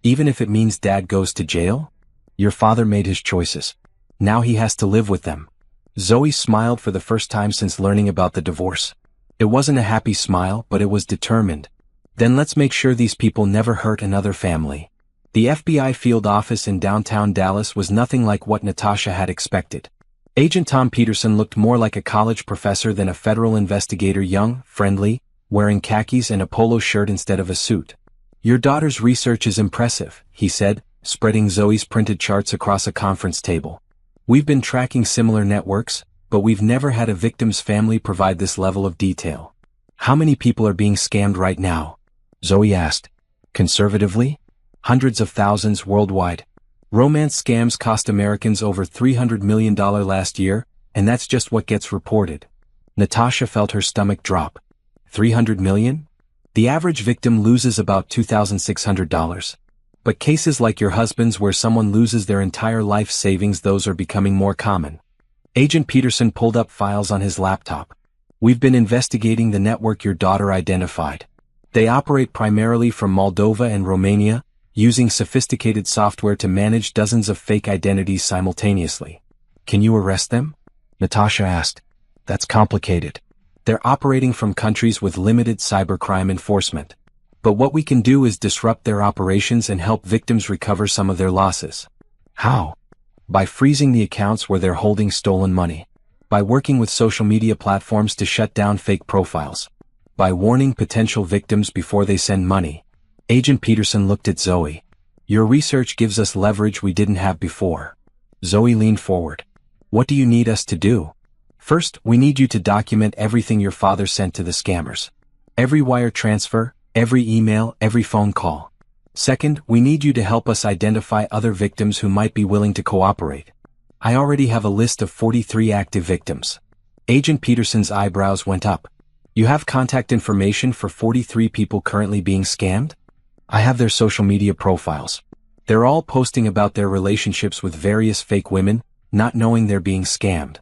Even if it means Dad goes to jail? Your father made his choices. Now he has to live with them. Zoe smiled for the first time since learning about the divorce. It wasn't a happy smile, but it was determined. Then let's make sure these people never hurt another family. The FBI field office in downtown Dallas was nothing like what Natasha had expected. Agent Tom Peterson looked more like a college professor than a federal investigator, young, friendly, wearing khakis and a polo shirt instead of a suit. Your daughter's research is impressive, he said, spreading Zoe's printed charts across a conference table. We've been tracking similar networks, but we've never had a victim's family provide this level of detail. How many people are being scammed right now? Zoe asked. Conservatively? Hundreds of thousands worldwide. Romance scams cost Americans over $300 million last year, and that's just what gets reported. Natasha felt her stomach drop. $300 million? The average victim loses about $2,600. But cases like your husband's where someone loses their entire life savings, those are becoming more common. Agent Peterson pulled up files on his laptop. We've been investigating the network your daughter identified. They operate primarily from Moldova and Romania, using sophisticated software to manage dozens of fake identities simultaneously. Can you arrest them? Natasha asked. That's complicated. They're operating from countries with limited cybercrime enforcement. But what we can do is disrupt their operations and help victims recover some of their losses. How? By freezing the accounts where they're holding stolen money. By working with social media platforms to shut down fake profiles. By warning potential victims before they send money. Agent Peterson looked at Zoe. Your research gives us leverage we didn't have before. Zoe leaned forward. What do you need us to do? First, we need you to document everything your father sent to the scammers. Every wire transfer, every email, every phone call. Second, we need you to help us identify other victims who might be willing to cooperate. I already have a list of 43 active victims. Agent Peterson's eyebrows went up. You have contact information for 43 people currently being scammed? I have their social media profiles. They're all posting about their relationships with various fake women, not knowing they're being scammed.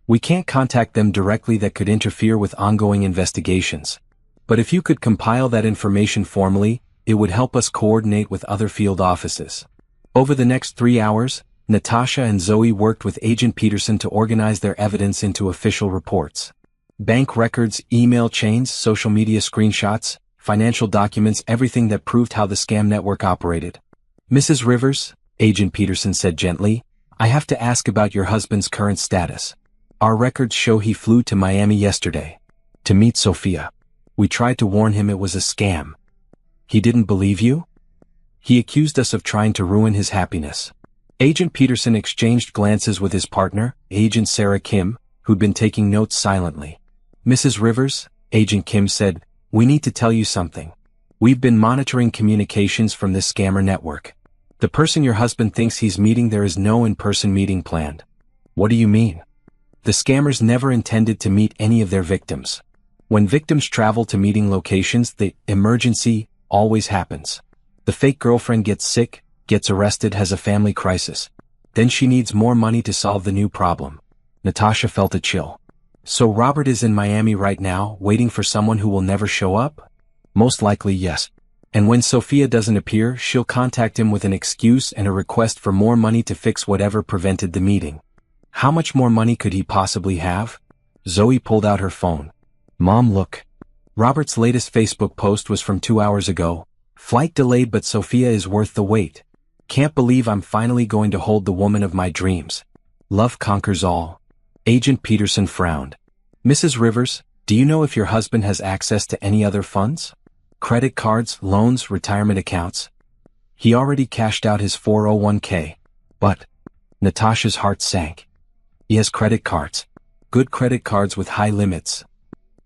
We can't contact them directly, that could interfere with ongoing investigations. But if you could compile that information formally, it would help us coordinate with other field offices. Over the next 3 hours, Natasha and Zoe worked with Agent Peterson to organize their evidence into official reports. Bank records, email chains, social media screenshots, financial documents, everything that proved how the scam network operated. Mrs. Rivers, Agent Peterson said gently, I have to ask about your husband's current status. Our records show he flew to Miami yesterday. To meet Sophia. We tried to warn him it was a scam. He didn't believe you? He accused us of trying to ruin his happiness. Agent Peterson exchanged glances with his partner, Agent Sarah Kim, who'd been taking notes silently. Mrs. Rivers, Agent Kim said, we need to tell you something. We've been monitoring communications from this scammer network. The person your husband thinks he's meeting, there is no in-person meeting planned. What do you mean? The scammers never intended to meet any of their victims. When victims travel to meeting locations, the emergency always happens. The fake girlfriend gets sick, gets arrested, has a family crisis. Then she needs more money to solve the new problem. Natasha felt a chill. So Robert is in Miami right now, waiting for someone who will never show up? Most likely yes. And when Sophia doesn't appear, she'll contact him with an excuse and a request for more money to fix whatever prevented the meeting. How much more money could he possibly have? Zoe pulled out her phone. Mom, look. Robert's latest Facebook post was from 2 hours ago. Flight delayed, but Sophia is worth the wait. Can't believe I'm finally going to hold the woman of my dreams. Love conquers all. Agent Peterson frowned. Mrs. Rivers, do you know if your husband has access to any other funds? Credit cards, loans, retirement accounts? He already cashed out his 401k. But Natasha's heart sank. He has credit cards. Good credit cards with high limits.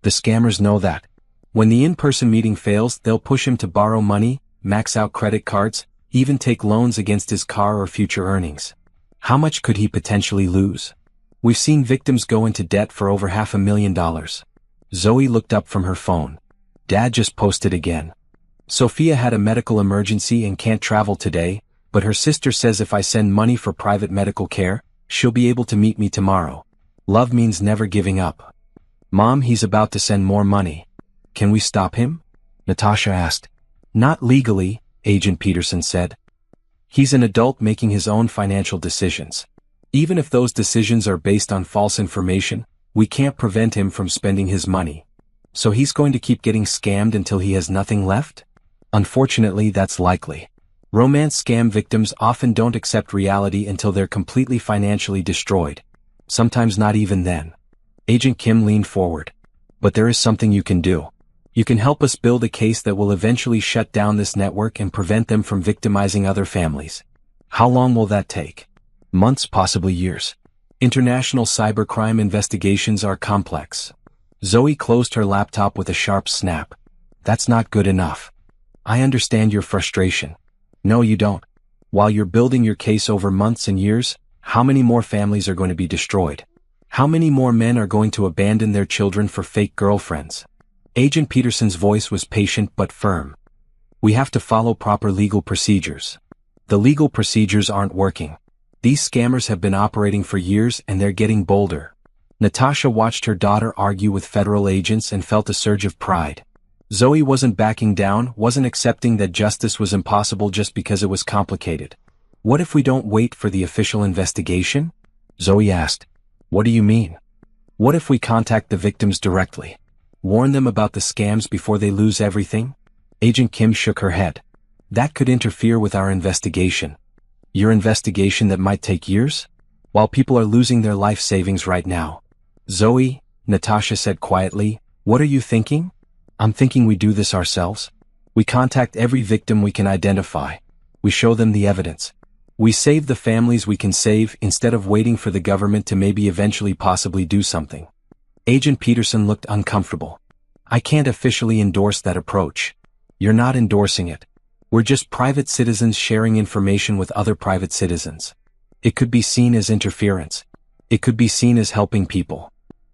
The scammers know that. When the in-person meeting fails, they'll push him to borrow money, max out credit cards, even take loans against his car or future earnings. How much could he potentially lose? We've seen victims go into debt for over $500,000. Zoe looked up from her phone. Dad just posted again. Sophia had a medical emergency and can't travel today, but her sister says if I send money for private medical care, she'll be able to meet me tomorrow. Love means never giving up. Mom, he's about to send more money. Can we stop him? Natasha asked. Not legally, Agent Peterson said. He's an adult making his own financial decisions. Even if those decisions are based on false information, we can't prevent him from spending his money. So he's going to keep getting scammed until he has nothing left? Unfortunately, that's likely. Romance scam victims often don't accept reality until they're completely financially destroyed. Sometimes not even then. Agent Kim leaned forward. But there is something you can do. You can help us build a case that will eventually shut down this network and prevent them from victimizing other families. How long will that take? Months, possibly years. International cybercrime investigations are complex. Zoe closed her laptop with a sharp snap. That's not good enough. I understand your frustration. No, you don't. While you're building your case over months and years, how many more families are going to be destroyed? How many more men are going to abandon their children for fake girlfriends? Agent Peterson's voice was patient but firm. We have to follow proper legal procedures. The legal procedures aren't working. These scammers have been operating for years and they're getting bolder. Natasha watched her daughter argue with federal agents and felt a surge of pride. Zoe wasn't backing down, wasn't accepting that justice was impossible just because it was complicated. What if we don't wait for the official investigation? Zoe asked. What do you mean? What if we contact the victims directly? Warn them about the scams before they lose everything? Agent Kim shook her head. That could interfere with our investigation. Your investigation that might take years? While people are losing their life savings right now. Zoe, Natasha said quietly, what are you thinking? I'm thinking we do this ourselves. We contact every victim we can identify. We show them the evidence. We save the families we can save instead of waiting for the government to maybe eventually possibly do something. Agent Peterson looked uncomfortable. I can't officially endorse that approach. You're not endorsing it. We're just private citizens sharing information with other private citizens. It could be seen as interference. It could be seen as helping people.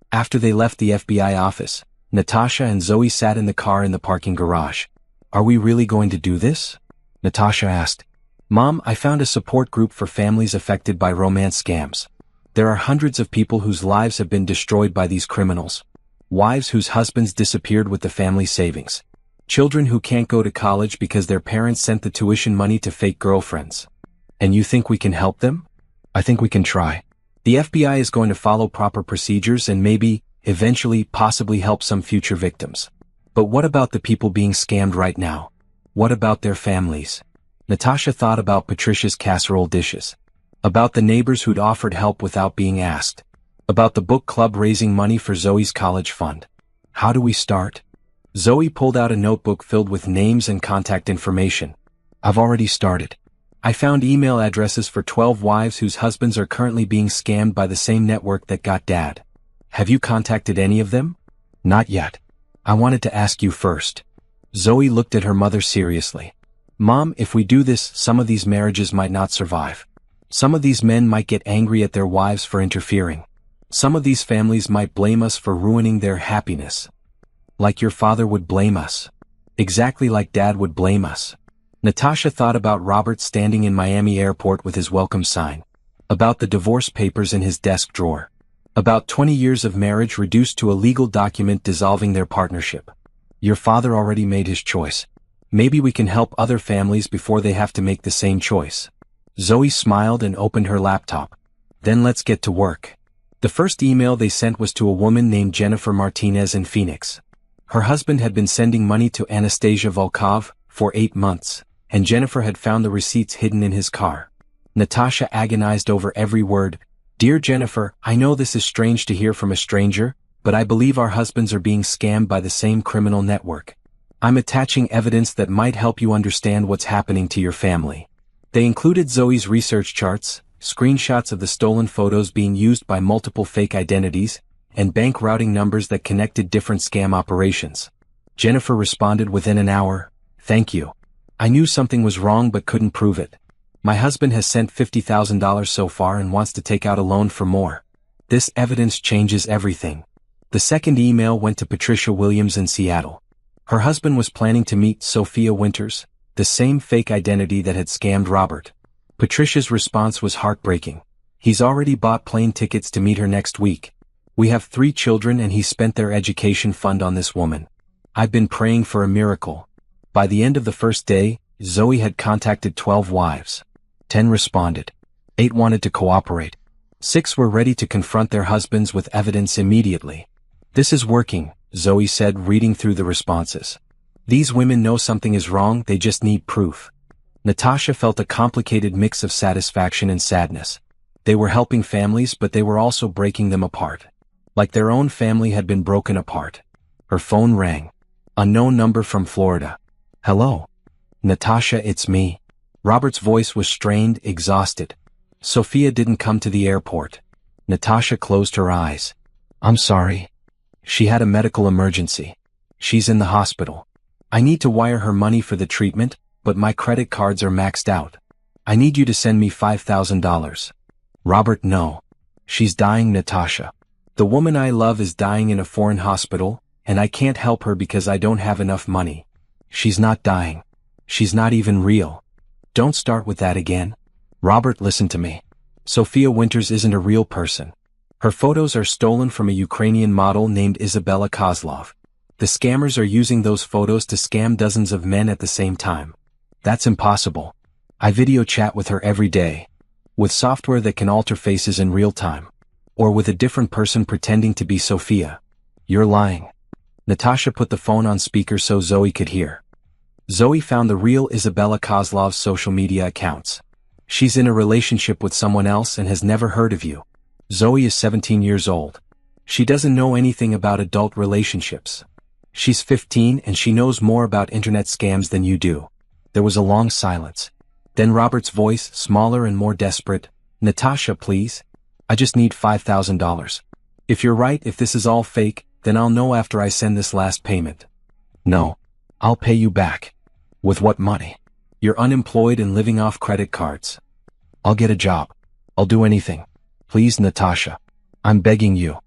After they left the FBI office, Natasha and Zoe sat in the car in the parking garage. Are we really going to do this? Natasha asked. Mom, I found a support group for families affected by romance scams. There are hundreds of people whose lives have been destroyed by these criminals. Wives whose husbands disappeared with the family savings. Children who can't go to college because their parents sent the tuition money to fake girlfriends. And you think we can help them? I think we can try. The FBI is going to follow proper procedures and maybe, eventually, possibly help some future victims. But what about the people being scammed right now? What about their families? Natasha thought about Patricia's casserole dishes. About the neighbors who'd offered help without being asked. About the book club raising money for Zoe's college fund. How do we start? Zoe pulled out a notebook filled with names and contact information. I've already started. I found email addresses for 12 wives whose husbands are currently being scammed by the same network that got Dad. Have you contacted any of them? Not yet. I wanted to ask you first. Zoe looked at her mother seriously. Mom, if we do this, some of these marriages might not survive. Some of these men might get angry at their wives for interfering. Some of these families might blame us for ruining their happiness. Like your father would blame us. Exactly like Dad would blame us. Natasha thought about Robert standing in Miami airport with his welcome sign. About the divorce papers in his desk drawer. About 20 years of marriage reduced to a legal document dissolving their partnership. Your father already made his choice. Maybe we can help other families before they have to make the same choice. Zoe smiled and opened her laptop. Then let's get to work. The first email they sent was to a woman named Jennifer Martinez in Phoenix. Her husband had been sending money to Anastasia Volkov for 8 months, and Jennifer had found the receipts hidden in his car. Natasha agonized over every word. Dear Jennifer, I know this is strange to hear from a stranger, but I believe our husbands are being scammed by the same criminal network. I'm attaching evidence that might help you understand what's happening to your family. They included Zoe's research charts, screenshots of the stolen photos being used by multiple fake identities, and bank routing numbers that connected different scam operations. Jennifer responded within an hour, Thank you. I knew something was wrong but couldn't prove it. My husband has sent $50,000 so far and wants to take out a loan for more. This evidence changes everything. The second email went to Patricia Williams in Seattle. Her husband was planning to meet Sophia Winters, the same fake identity that had scammed Robert. Patricia's response was heartbreaking. He's already bought plane tickets to meet her next week. We have 3 children and he spent their education fund on this woman. I've been praying for a miracle. By the end of the first day, Zoe had contacted 12 wives. 10 responded. 8 wanted to cooperate. 6 were ready to confront their husbands with evidence immediately. This is working, Zoe said, reading through the responses. These women know something is wrong, they just need proof. Natasha felt a complicated mix of satisfaction and sadness. They were helping families, but they were also breaking them apart. Like their own family had been broken apart. Her phone rang. Unknown number from Florida. Hello? Natasha, it's me. Robert's voice was strained, exhausted. Sophia didn't come to the airport. Natasha closed her eyes. I'm sorry. She had a medical emergency. She's in the hospital. I need to wire her money for the treatment, but my credit cards are maxed out. I need you to send me $5,000. Robert, no. She's dying, Natasha. The woman I love is dying in a foreign hospital, and I can't help her because I don't have enough money. She's not dying. She's not even real. Don't start with that again. Robert, listen to me. Sophia Winters isn't a real person. Her photos are stolen from a Ukrainian model named Isabella Kozlov. The scammers are using those photos to scam dozens of men at the same time. That's impossible. I video chat with her every day. With software that can alter faces in real time. Or with a different person pretending to be Sophia. You're lying. Natasha put the phone on speaker so Zoe could hear. Zoe found the real Isabella Kozlov's social media accounts. She's in a relationship with someone else and has never heard of you. Zoe is 17 years old. She doesn't know anything about adult relationships. She's 15 and she knows more about internet scams than you do. There was a long silence. Then Robert's voice, smaller and more desperate. Natasha, please. I just need $5,000. If you're right, if this is all fake, then I'll know after I send this last payment. No. I'll pay you back. With what money? You're unemployed and living off credit cards. I'll get a job. I'll do anything. Please, Natasha. I'm begging you.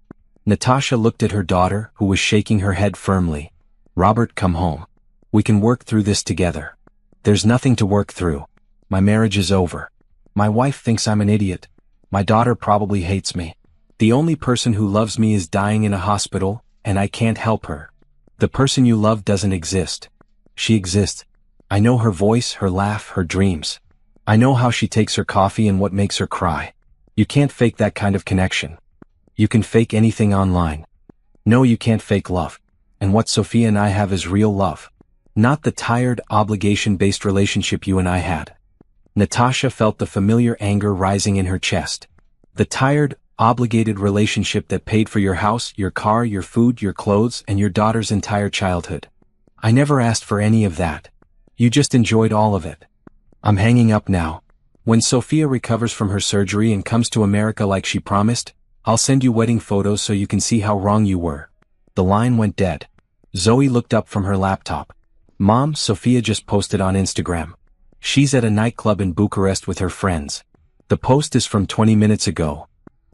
Natasha looked at her daughter, who was shaking her head firmly. Robert, come home. We can work through this together. There's nothing to work through. My marriage is over. My wife thinks I'm an idiot. My daughter probably hates me. The only person who loves me is dying in a hospital, and I can't help her. The person you love doesn't exist. She exists. I know her voice, her laugh, her dreams. I know how she takes her coffee and what makes her cry. You can't fake that kind of connection. You can fake anything online. No, you can't fake love. And what Sophia and I have is real love. Not the tired, obligation-based relationship you and I had. Natasha felt the familiar anger rising in her chest. The tired, obligated relationship that paid for your house, your car, your food, your clothes, and your daughter's entire childhood. I never asked for any of that. You just enjoyed all of it. I'm hanging up now. When Sophia recovers from her surgery and comes to America like she promised, I'll send you wedding photos so you can see how wrong you were. The line went dead. Zoe looked up from her laptop. Mom, Sophia just posted on Instagram. She's at a nightclub in Bucharest with her friends. The post is from 20 minutes ago.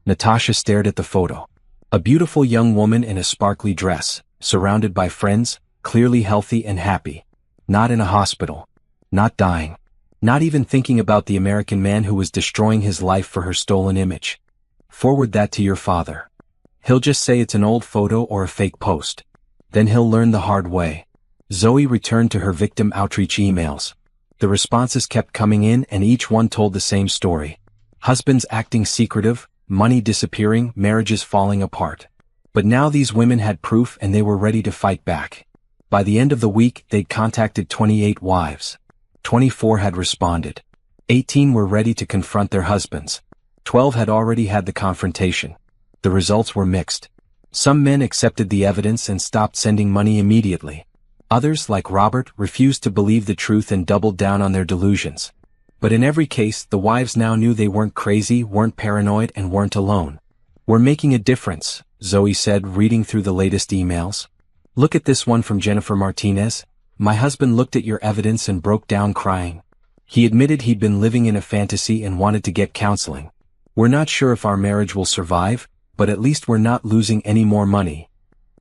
Natasha stared at the photo. A beautiful young woman in a sparkly dress, surrounded by friends, clearly healthy and happy. Not in a hospital. Not dying. Not even thinking about the American man who was destroying his life for her stolen image. Forward that to your father. He'll just say it's an old photo or a fake post. Then he'll learn the hard way. Zoe returned to her victim outreach emails. The responses kept coming in and each one told the same story. Husbands acting secretive, money disappearing, marriages falling apart. But now these women had proof and they were ready to fight back. By the end of the week, they'd contacted 28 wives. 24 had responded. 18 were ready to confront their husbands. 12 had already had the confrontation. The results were mixed. Some men accepted the evidence and stopped sending money immediately. Others, like Robert, refused to believe the truth and doubled down on their delusions. But in every case, the wives now knew they weren't crazy, weren't paranoid, and weren't alone. We're making a difference, Zoe said, reading through the latest emails. Look at this one from Jennifer Martinez. My husband looked at your evidence and broke down crying. He admitted he'd been living in a fantasy and wanted to get counseling. We're not sure if our marriage will survive, but at least we're not losing any more money.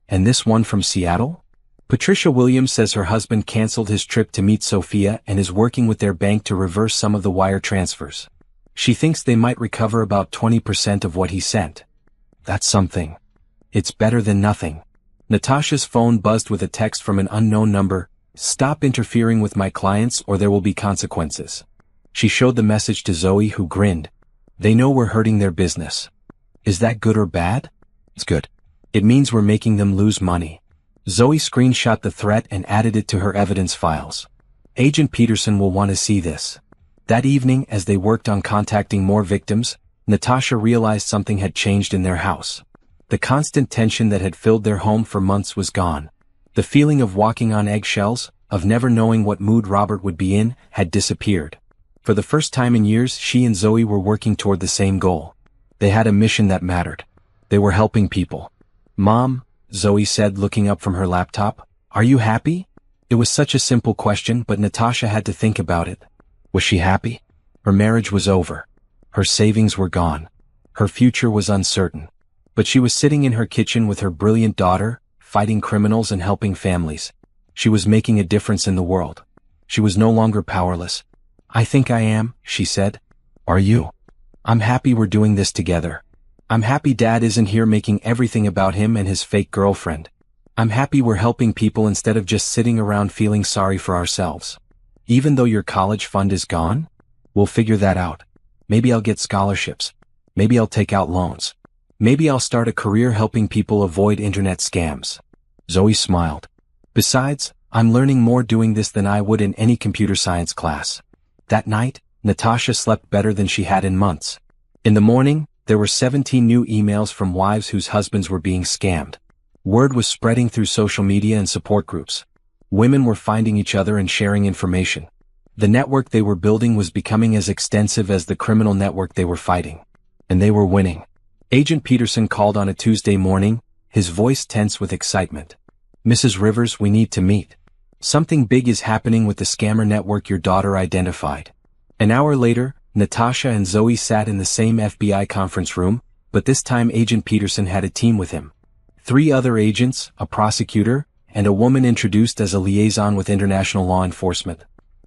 And this one from Seattle? Patricia Williams says her husband canceled his trip to meet Sophia and is working with their bank to reverse some of the wire transfers. She thinks they might recover about 20% of what he sent. That's something. It's better than nothing. Natasha's phone buzzed with a text from an unknown number. Stop interfering with my clients or there will be consequences. She showed the message to Zoe, who grinned. They know we're hurting their business. Is that good or bad? It's good. It means we're making them lose money. Zoe screenshot the threat and added it to her evidence files. Agent Peterson will want to see this. That evening, as they worked on contacting more victims, Natasha realized something had changed in their house. The constant tension that had filled their home for months was gone. The feeling of walking on eggshells, of never knowing what mood Robert would be in, had disappeared. For the first time in years, she and Zoe were working toward the same goal. They had a mission that mattered. They were helping people. Mom, Zoe said, looking up from her laptop, are you happy? It was such a simple question, but Natasha had to think about it. Was she happy? Her marriage was over. Her savings were gone. Her future was uncertain. But she was sitting in her kitchen with her brilliant daughter, fighting criminals and helping families. She was making a difference in the world. She was no longer powerless. I think I am, she said. Are you? I'm happy we're doing this together. I'm happy Dad isn't here making everything about him and his fake girlfriend. I'm happy we're helping people instead of just sitting around feeling sorry for ourselves. Even though your college fund is gone? We'll figure that out. Maybe I'll get scholarships. Maybe I'll take out loans. Maybe I'll start a career helping people avoid internet scams. Zoe smiled. Besides, I'm learning more doing this than I would in any computer science class. That night, Natasha slept better than she had in months. In the morning, there were 17 new emails from wives whose husbands were being scammed. Word was spreading through social media and support groups. Women were finding each other and sharing information. The network they were building was becoming as extensive as the criminal network they were fighting. And they were winning. Agent Peterson called on a Tuesday morning, his voice tense with excitement. "Mrs. Rivers, we need to meet. Something big is happening with the scammer network your daughter identified." An hour later, Natasha and Zoe sat in the same FBI conference room, but this time Agent Peterson had a team with him. 3 other agents, a prosecutor, and a woman introduced as a liaison with international law enforcement.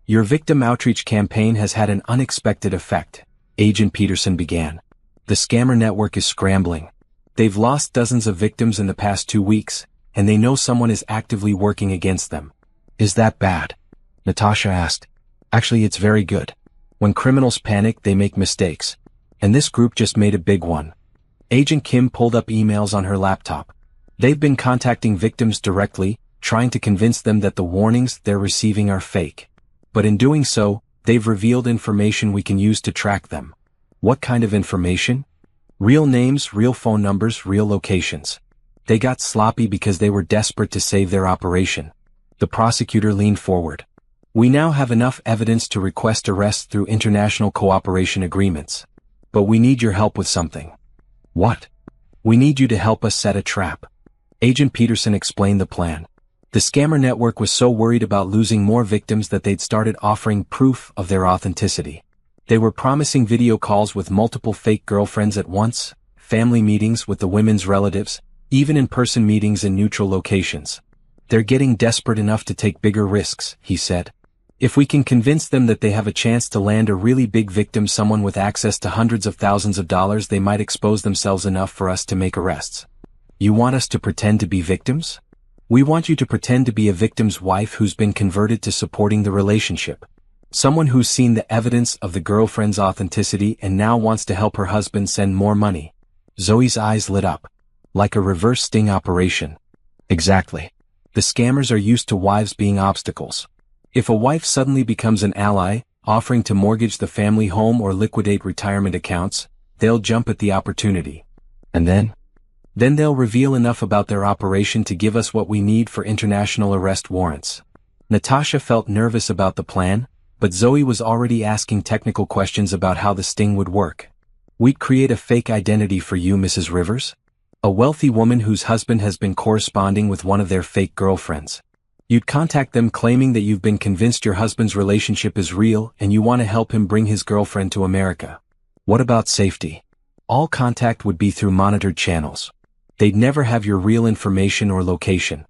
"Your victim outreach campaign has had an unexpected effect," Agent Peterson began. "The scammer network is scrambling. They've lost dozens of victims in the past 2 weeks, and they know someone is actively working against them." "Is that bad?" Natasha asked. "Actually, it's very good. When criminals panic, they make mistakes. And this group just made a big one." Agent Kim pulled up emails on her laptop. They've been contacting victims directly, trying to convince them that the warnings they're receiving are fake. But in doing so, they've revealed information we can use to track them. "What kind of information?" "Real names, real phone numbers, real locations. They got sloppy because they were desperate to save their operation." The prosecutor leaned forward. "We now have enough evidence to request arrests through international cooperation agreements. But we need your help with something." "What?" "We need you to help us set a trap." Agent Peterson explained the plan. The scammer network was so worried about losing more victims that they'd started offering proof of their authenticity. They were promising video calls with multiple fake girlfriends at once, family meetings with the women's relatives, even in-person meetings in neutral locations. "They're getting desperate enough to take bigger risks," he said. "If we can convince them that they have a chance to land a really big victim, someone with access to hundreds of thousands of dollars, they might expose themselves enough for us to make arrests." "You want us to pretend to be victims?" "We want you to pretend to be a victim's wife who's been converted to supporting the relationship. Someone who's seen the evidence of the girlfriend's authenticity and now wants to help her husband send more money." Zoe's eyes lit up. "Like a reverse sting operation." "Exactly. The scammers are used to wives being obstacles. If a wife suddenly becomes an ally, offering to mortgage the family home or liquidate retirement accounts, they'll jump at the opportunity. And then? Then they'll reveal enough about their operation to give us what we need for international arrest warrants." Natasha felt nervous about the plan, but Zoe was already asking technical questions about how the sting would work. "We'd create a fake identity for you, Mrs. Rivers. A wealthy woman whose husband has been corresponding with one of their fake girlfriends. You'd contact them claiming that you've been convinced your husband's relationship is real and you want to help him bring his girlfriend to America. What about safety? All contact would be through monitored channels. They'd never have your real information or location."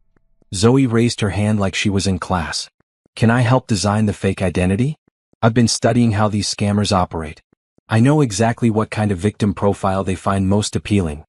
Zoe raised her hand like she was in class. "Can I help design the fake identity? I've been studying how these scammers operate. I know exactly what kind of victim profile they find most appealing."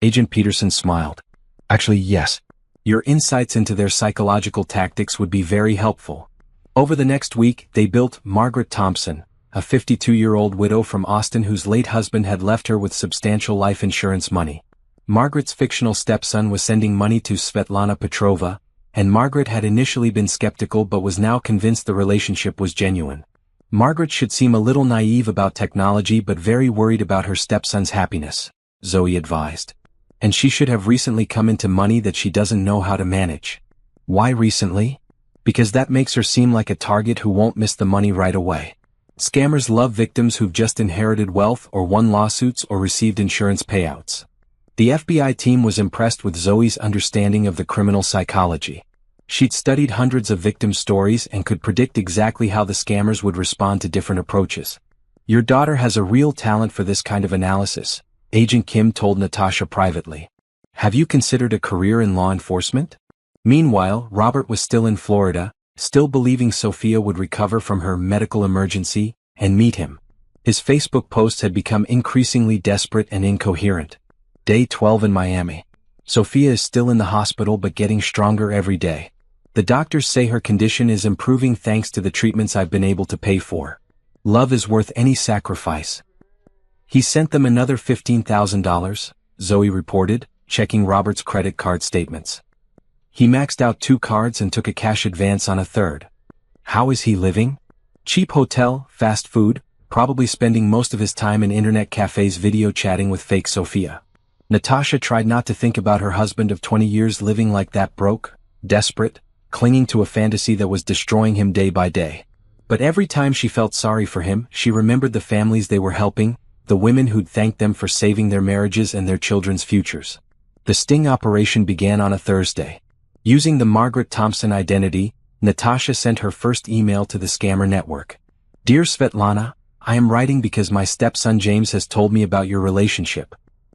Agent Peterson smiled. "Actually, yes. Your insights into their psychological tactics would be very helpful." Over the next week, they built Margaret Thompson, a 52-year-old widow from Austin whose late husband had left her with substantial life insurance money. Margaret's fictional stepson was sending money to Svetlana Petrova, and Margaret had initially been skeptical but was now convinced the relationship was genuine. Margaret should seem a little naive about technology but very worried about her stepson's happiness, Zoe advised. And she should have recently come into money that she doesn't know how to manage. Why recently? Because that makes her seem like a target who won't miss the money right away. Scammers love victims who've just inherited wealth or won lawsuits or received insurance payouts. The FBI team was impressed with Zoe's understanding of the criminal psychology. She'd studied hundreds of victim stories and could predict exactly how the scammers would respond to different approaches. "Your daughter has a real talent for this kind of analysis," Agent Kim told Natasha privately. "Have you considered a career in law enforcement?" Meanwhile, Robert was still in Florida, still believing Sophia would recover from her medical emergency and meet him. His Facebook posts had become increasingly desperate and incoherent. Day 12 in Miami. "Sophia is still in the hospital but getting stronger every day. The doctors say her condition is improving thanks to the treatments I've been able to pay for. Love is worth any sacrifice." He sent them another $15,000, Zoe reported, checking Robert's credit card statements. He maxed out 2 cards and took a cash advance on a third. How is he living? Cheap hotel, fast food, probably spending most of his time in internet cafes video chatting with fake Sophia. Natasha tried not to think about her husband of 20 years living like that, broke, desperate, clinging to a fantasy that was destroying him day by day. But every time she felt sorry for him, she remembered the families they were helping, the women who'd thanked them for saving their marriages and their children's futures. The sting operation began on a Thursday. Using the Margaret Thompson identity, Natasha sent her first email to the scammer network. Dear Svetlana, I am writing because my stepson James has told me about your relationship.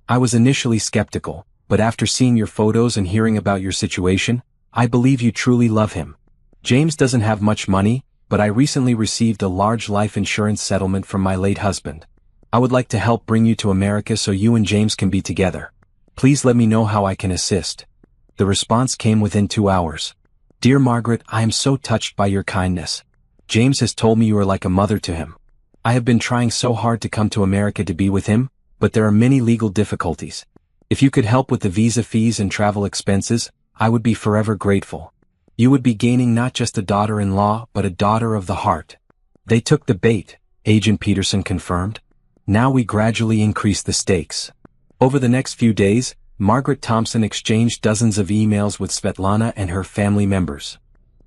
I was initially skeptical, but after seeing your photos and hearing about your situation, I believe you truly love him. James doesn't have much money, but I recently received a large life insurance settlement from my late husband. I would like to help bring you to America so you and James can be together. Please let me know how I can assist. The response came within 2 hours. Dear Margaret, I am so touched by your kindness. James has told me you are like a mother to him. I have been trying so hard to come to America to be with him, but there are many legal difficulties. If you could help with the visa fees and travel expenses, I would be forever grateful. You would be gaining not just a daughter-in-law, but a daughter of the heart. They took the bait, Agent Peterson confirmed. Now we gradually increase the stakes. Over the next few days, Margaret Thompson exchanged dozens of emails with Svetlana and her family members.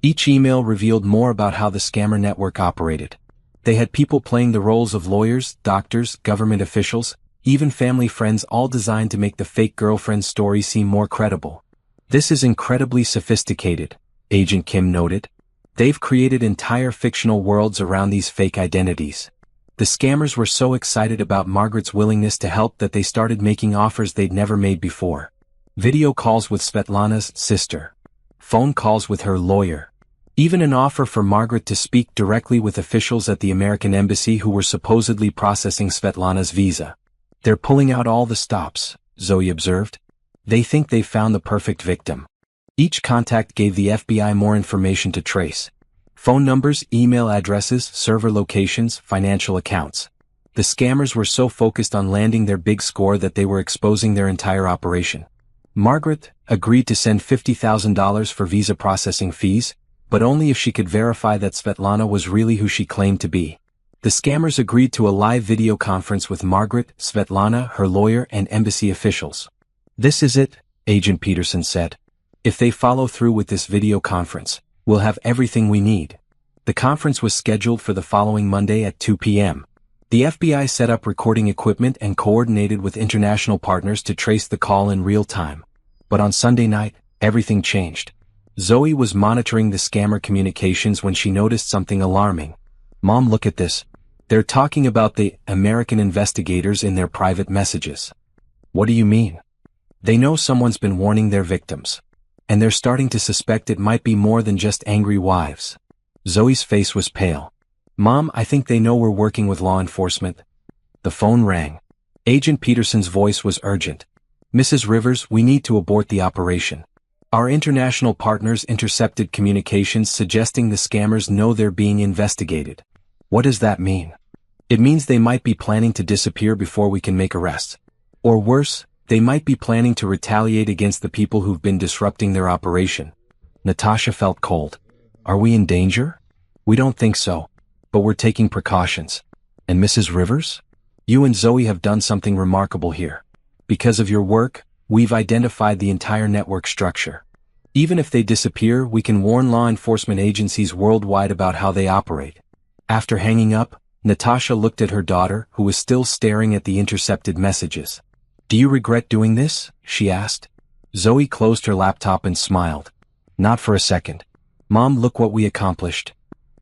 Each email revealed more about how the scammer network operated. They had people playing the roles of lawyers, doctors, government officials, even family friends, all designed to make the fake girlfriend story seem more credible. This is incredibly sophisticated, Agent Kim noted. They've created entire fictional worlds around these fake identities. The scammers were so excited about Margaret's willingness to help that they started making offers they'd never made before. Video calls with Svetlana's sister. Phone calls with her lawyer. Even an offer for Margaret to speak directly with officials at the American embassy who were supposedly processing Svetlana's visa. They're pulling out all the stops, Zoe observed. They think they've found the perfect victim. Each contact gave the FBI more information to trace. Phone numbers, email addresses, server locations, financial accounts. The scammers were so focused on landing their big score that they were exposing their entire operation. Margaret agreed to send $50,000 for visa processing fees, but only if she could verify that Svetlana was really who she claimed to be. The scammers agreed to a live video conference with Margaret, Svetlana, her lawyer, and embassy officials. This is it, Agent Peterson said. If they follow through with this video conference, we'll have everything we need. The conference was scheduled for the following Monday at 2 p.m. The FBI set up recording equipment and coordinated with international partners to trace the call in real time. But on Sunday night, everything changed. Zoe was monitoring the scammer communications when she noticed something alarming. Mom, look at this. They're talking about the American investigators in their private messages. What do you mean? They know someone's been warning their victims. And they're starting to suspect it might be more than just angry wives. Zoe's face was pale. Mom, I think they know we're working with law enforcement. The phone rang. Agent Peterson's voice was urgent. Mrs. Rivers, we need to abort the operation. Our international partners intercepted communications suggesting the scammers know they're being investigated. What does that mean? It means they might be planning to disappear before we can make arrests. Or worse, they might be planning to retaliate against the people who've been disrupting their operation. Natasha felt cold. Are we in danger? We don't think so. But we're taking precautions. And Mrs. Rivers? You and Zoe have done something remarkable here. Because of your work, we've identified the entire network structure. Even if they disappear, we can warn law enforcement agencies worldwide about how they operate. After hanging up, Natasha looked at her daughter, who was still staring at the intercepted messages. Do you regret doing this? She asked. Zoe closed her laptop and smiled. Not for a second. Mom, look what we accomplished.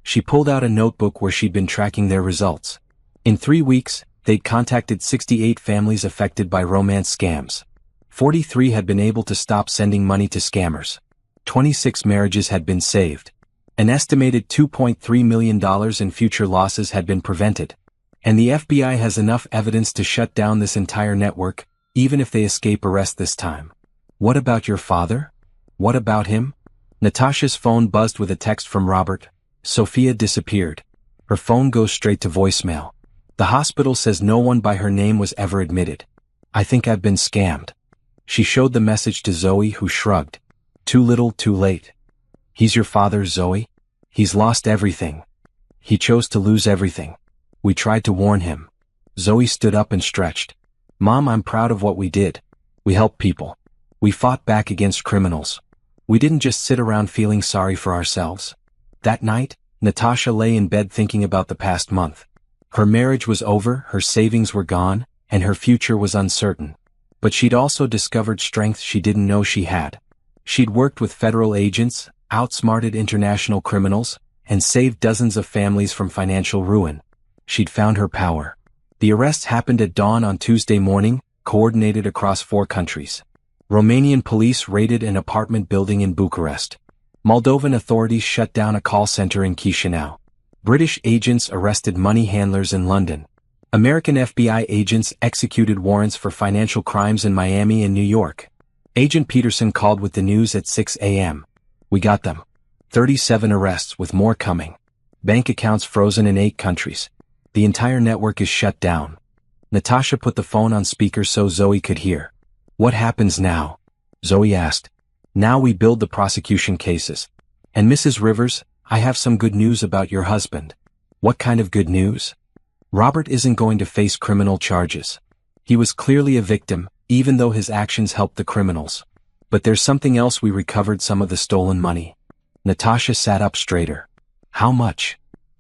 She pulled out a notebook where she'd been tracking their results. In 3 weeks, they'd contacted 68 families affected by romance scams. 43 had been able to stop sending money to scammers. 26 marriages had been saved. An estimated $2.3 million in future losses had been prevented. And the FBI has enough evidence to shut down this entire network, even if they escape arrest this time. What about your father? What about him? Natasha's phone buzzed with a text from Robert. Sophia disappeared. Her phone goes straight to voicemail. The hospital says no one by her name was ever admitted. I think I've been scammed. She showed the message to Zoe, who shrugged. Too little, too late. He's your father, Zoe. He's lost everything. He chose to lose everything. We tried to warn him. Zoe stood up and stretched. Mom, I'm proud of what we did. We helped people. We fought back against criminals. We didn't just sit around feeling sorry for ourselves. That night, Natasha lay in bed thinking about the past month. Her marriage was over, her savings were gone, and her future was uncertain. But she'd also discovered strength she didn't know she had. She'd worked with federal agents, outsmarted international criminals, and saved dozens of families from financial ruin. She'd found her power. The arrests happened at dawn on Tuesday morning, coordinated across 4 countries. Romanian police raided an apartment building in Bucharest. Moldovan authorities shut down a call center in Chișinău. British agents arrested money handlers in London. American FBI agents executed warrants for financial crimes in Miami and New York. Agent Peterson called with the news at 6 a.m. We got them. 37 arrests with more coming. Bank accounts frozen in 8 countries. The entire network is shut down. Natasha put the phone on speaker so Zoe could hear. What happens now? Zoe asked. Now we build the prosecution cases. And Mrs. Rivers, I have some good news about your husband. What kind of good news? Robert isn't going to face criminal charges. He was clearly a victim, even though his actions helped the criminals. But there's something else. We recovered some of the stolen money. Natasha sat up straighter. How much?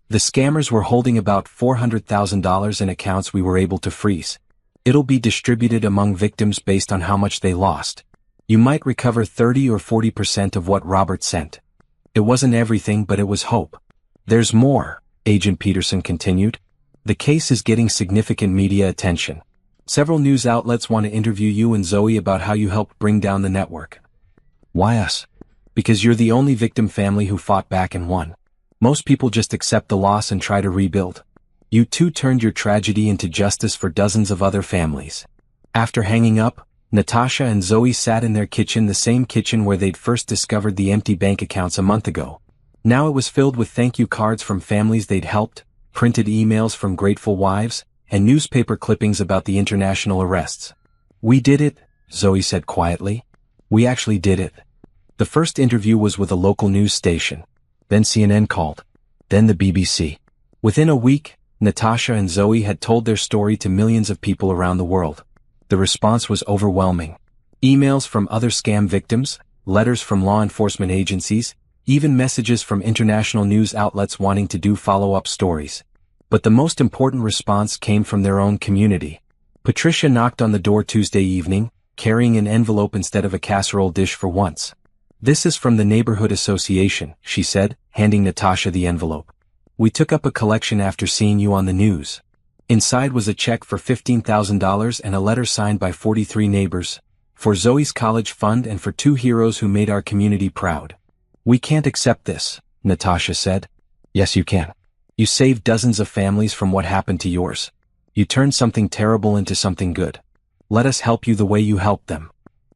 The scammers were holding about $400,000 in accounts we were able to freeze. It'll be distributed among victims based on how much they lost. You might recover 30 or 40% of what Robert sent. It wasn't everything, but it was hope. There's more, Agent Peterson continued. The case is getting significant media attention. Several news outlets want to interview you and Zoe about how you helped bring down the network. Why us? Because you're the only victim family who fought back and won. Most people just accept the loss and try to rebuild. You two turned your tragedy into justice for dozens of other families. After hanging up, Natasha and Zoe sat in their kitchen, the same kitchen where they'd first discovered the empty bank accounts a month ago. Now it was filled with thank you cards from families they'd helped, printed emails from grateful wives, and newspaper clippings about the international arrests. We did it, Zoe said quietly. We actually did it. The first interview was with a local news station. Then CNN called. Then the BBC. Within a week, Natasha and Zoe had told their story to millions of people around the world. The response was overwhelming. Emails from other scam victims, letters from law enforcement agencies, even messages from international news outlets wanting to do follow-up stories. But the most important response came from their own community. Patricia knocked on the door Tuesday evening, carrying an envelope instead of a casserole dish for once. This is from the Neighborhood Association, she said, handing Natasha the envelope. We took up a collection after seeing you on the news. Inside was a check for $15,000 and a letter signed by 43 neighbors, for Zoe's college fund and for 2 heroes who made our community proud. We can't accept this, Natasha said. Yes, you can. You saved dozens of families from what happened to yours. You turned something terrible into something good. Let us help you the way you helped them.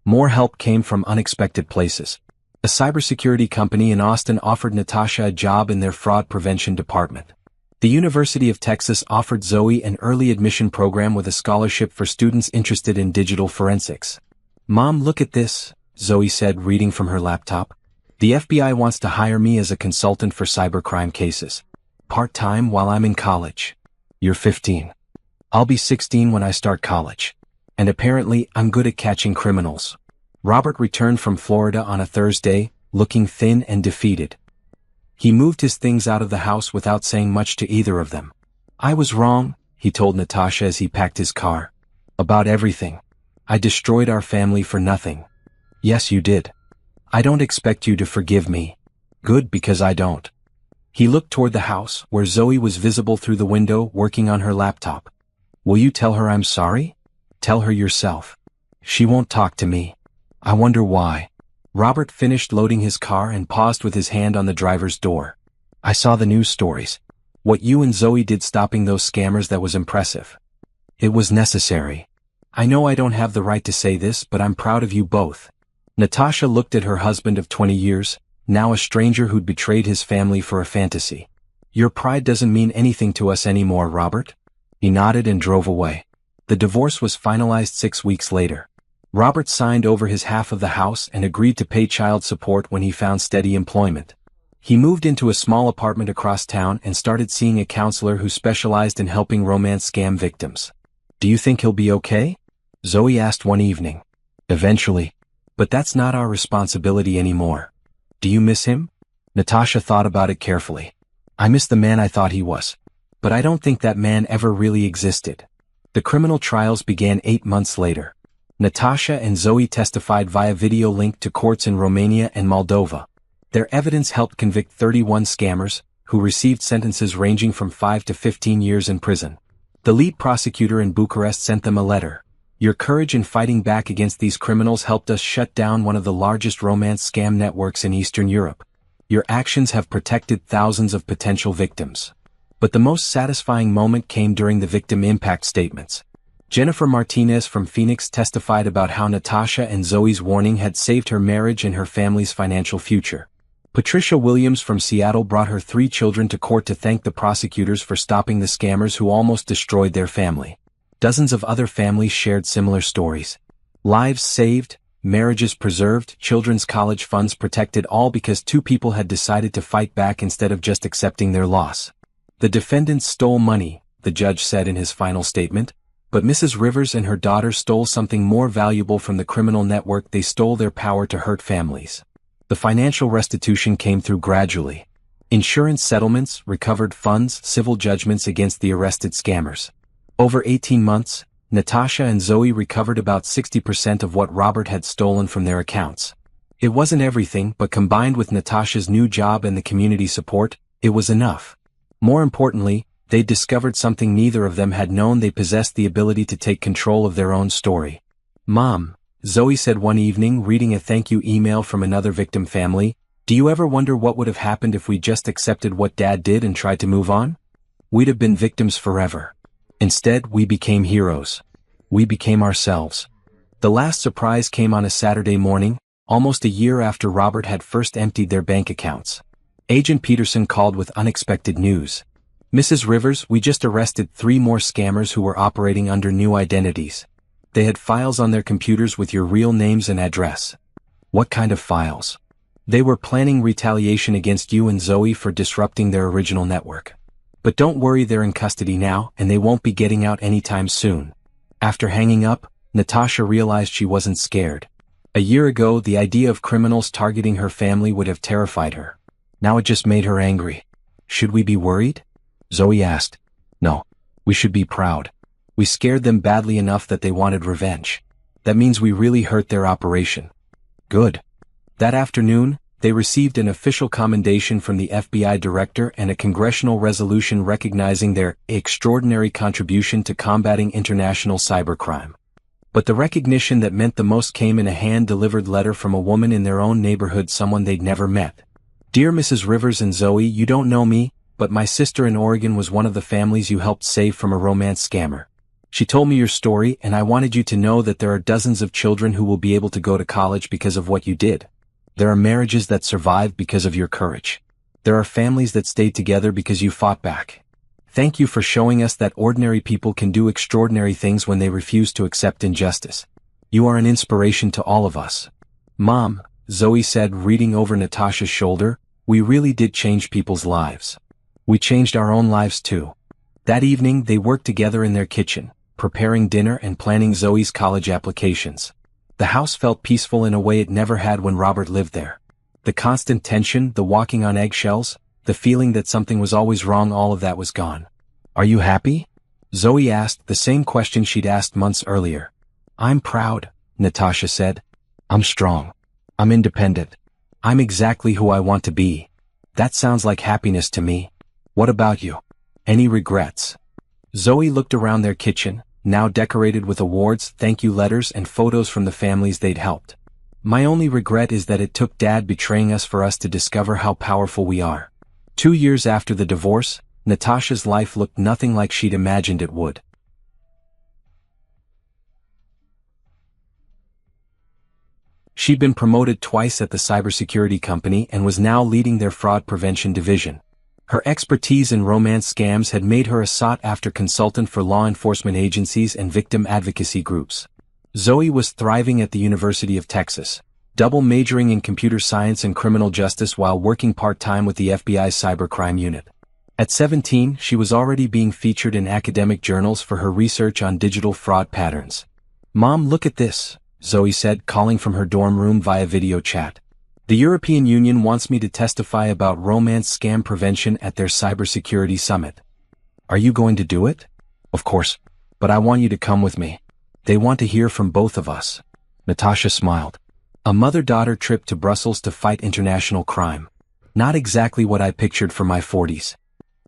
More help came from unexpected places. A cybersecurity company in Austin offered Natasha a job in their fraud prevention department. The University of Texas offered Zoe an early admission program with a scholarship for students interested in digital forensics. Mom, look at this, Zoe said, reading from her laptop. The FBI wants to hire me as a consultant for cybercrime cases. Part-time while I'm in college. You're 15. I'll be 16 when I start college. And apparently, I'm good at catching criminals. Robert returned from Florida on a Thursday, looking thin and defeated. He moved his things out of the house without saying much to either of them. I was wrong, he told Natasha as he packed his car. About everything. I destroyed our family for nothing. Yes, you did. I don't expect you to forgive me. Good, because I don't. He looked toward the house, where Zoe was visible through the window, working on her laptop. Will you tell her I'm sorry? Tell her yourself. She won't talk to me. I wonder why. Robert finished loading his car and paused with his hand on the driver's door. I saw the news stories. What you and Zoe did stopping those scammers, that was impressive. It was necessary. I know I don't have the right to say this, but I'm proud of you both. Natasha looked at her husband of 20 years, now a stranger who'd betrayed his family for a fantasy. Your pride doesn't mean anything to us anymore, Robert. He nodded and drove away. The divorce was finalized 6 weeks later. Robert signed over his half of the house and agreed to pay child support when he found steady employment. He moved into a small apartment across town and started seeing a counselor who specialized in helping romance scam victims. "Do you think he'll be okay?" Zoe asked one evening. "Eventually. But that's not our responsibility anymore." "Do you miss him?" Natasha thought about it carefully. "I miss the man I thought he was. But I don't think that man ever really existed." The criminal trials began 8 months later. Natasha and Zoe testified via video link to courts in Romania and Moldova. Their evidence helped convict 31 scammers, who received sentences ranging from 5 to 15 years in prison. The lead prosecutor in Bucharest sent them a letter. "Your courage in fighting back against these criminals helped us shut down one of the largest romance scam networks in Eastern Europe. Your actions have protected thousands of potential victims." But the most satisfying moment came during the victim impact statements. Jennifer Martinez from Phoenix testified about how Natasha and Zoe's warning had saved her marriage and her family's financial future. Patricia Williams from Seattle brought her 3 children to court to thank the prosecutors for stopping the scammers who almost destroyed their family. Dozens of other families shared similar stories. Lives saved, marriages preserved, children's college funds protected, all because 2 people had decided to fight back instead of just accepting their loss. "The defendants stole money," the judge said in his final statement. "But Mrs. Rivers and her daughter stole something more valuable from the criminal network. They stole their power to hurt families." The financial restitution came through gradually. Insurance settlements, recovered funds, civil judgments against the arrested scammers. Over 18 months, Natasha and Zoe recovered about 60% of what Robert had stolen from their accounts. It wasn't everything, but combined with Natasha's new job and the community support, it was enough. More importantly, they discovered something neither of them had known: they possessed the ability to take control of their own story. "Mom," Zoe said one evening, reading a thank you email from another victim family, "do you ever wonder what would have happened if we just accepted what Dad did and tried to move on? We'd have been victims forever. Instead, we became heroes. We became ourselves." The last surprise came on a Saturday morning, almost a year after Robert had first emptied their bank accounts. Agent Peterson called with unexpected news. "Mrs. Rivers, we just arrested 3 more scammers who were operating under new identities. They had files on their computers with your real names and address." "What kind of files?" "They were planning retaliation against you and Zoe for disrupting their original network. But don't worry, they're in custody now, and they won't be getting out anytime soon." After hanging up, Natasha realized she wasn't scared. A year ago, the idea of criminals targeting her family would have terrified her. Now it just made her angry. "Should we be worried?" Zoe asked. "No. We should be proud. We scared them badly enough that they wanted revenge. That means we really hurt their operation." "Good." That afternoon, they received an official commendation from the FBI director and a congressional resolution recognizing their extraordinary contribution to combating international cybercrime. But the recognition that meant the most came in a hand-delivered letter from a woman in their own neighborhood, someone they'd never met. "Dear Mrs. Rivers and Zoe, you don't know me, but my sister in Oregon was one of the families you helped save from a romance scammer. She told me your story, and I wanted you to know that there are dozens of children who will be able to go to college because of what you did. There are marriages that survived because of your courage. There are families that stayed together because you fought back. Thank you for showing us that ordinary people can do extraordinary things when they refuse to accept injustice. You are an inspiration to all of us." "Mom," Zoe said, reading over Natasha's shoulder, "we really did change people's lives. We changed our own lives too." That evening, they worked together in their kitchen, preparing dinner and planning Zoe's college applications. The house felt peaceful in a way it never had when Robert lived there. The constant tension, the walking on eggshells, the feeling that something was always wrong, all of that was gone. "Are you happy?" Zoe asked, the same question she'd asked months earlier. "I'm proud," Natasha said. "I'm strong. I'm independent. I'm exactly who I want to be. That sounds like happiness to me. What about you? Any regrets?" Zoe looked around their kitchen, now decorated with awards, thank you letters, and photos from the families they'd helped. "My only regret is that it took Dad betraying us for us to discover how powerful we are." 2 years after the divorce, Natasha's life looked nothing like she'd imagined it would. She'd been promoted twice at the cybersecurity company and was now leading their fraud prevention division. Her expertise in romance scams had made her a sought-after consultant for law enforcement agencies and victim advocacy groups. Zoe was thriving at the University of Texas, double majoring in computer science and criminal justice while working part-time with the FBI's cybercrime unit. At 17, she was already being featured in academic journals for her research on digital fraud patterns. "Mom, look at this," Zoe said, calling from her dorm room via video chat. "The European Union wants me to testify about romance scam prevention at their cybersecurity summit." "Are you going to do it?" "Of course. But I want you to come with me. They want to hear from both of us." Natasha smiled. A mother-daughter trip to Brussels to fight international crime. Not exactly what I pictured for my 40s.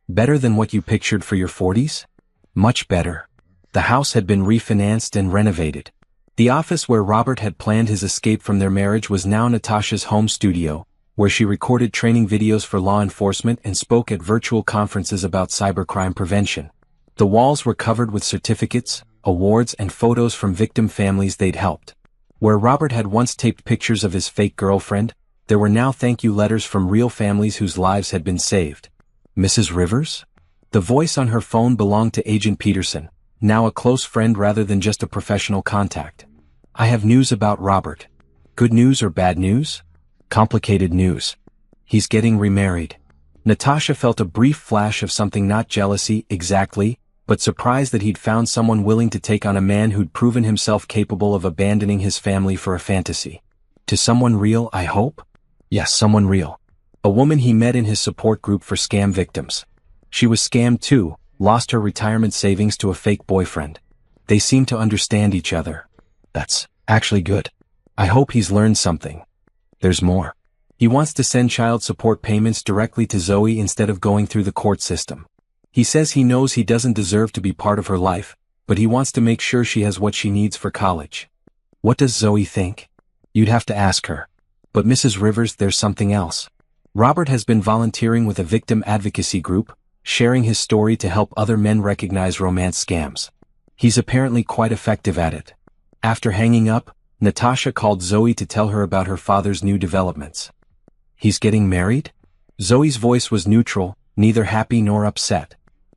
Better than what you pictured for your 40s? Much better. The house had been refinanced and renovated. The office where Robert had planned his escape from their marriage was now Natasha's home studio, where she recorded training videos for law enforcement and spoke at virtual conferences about cybercrime prevention. The walls were covered with certificates, awards, and photos from victim families they'd helped. Where Robert had once taped pictures of his fake girlfriend, there were now thank you letters from real families whose lives had been saved. "Mrs. Rivers?" The voice on her phone belonged to Agent Peterson, now a close friend rather than just a professional contact. "I have news about Robert." "Good news or bad news?" "Complicated news. He's getting remarried." Natasha felt a brief flash of something, not jealousy exactly, but surprise that he'd found someone willing to take on a man who'd proven himself capable of abandoning his family for a fantasy. "To someone real, I hope?" "Yes, someone real. A woman he met in his support group for scam victims. She was scammed too, lost her retirement savings to a fake boyfriend. They seem to understand each other." "That's actually good. I hope he's learned something." "There's more. He wants to send child support payments directly to Zoe instead of going through the court system. He says he knows he doesn't deserve to be part of her life, but he wants to make sure she has what she needs for college." "What does Zoe think?" "You'd have to ask her. But Mrs. Rivers, there's something else. Robert has been volunteering with a victim advocacy group, sharing his story to help other men recognize romance scams. He's apparently quite effective at it." After hanging up, Natasha called Zoe to tell her about her father's new developments. "He's getting married?" Zoe's voice was neutral, neither happy nor upset.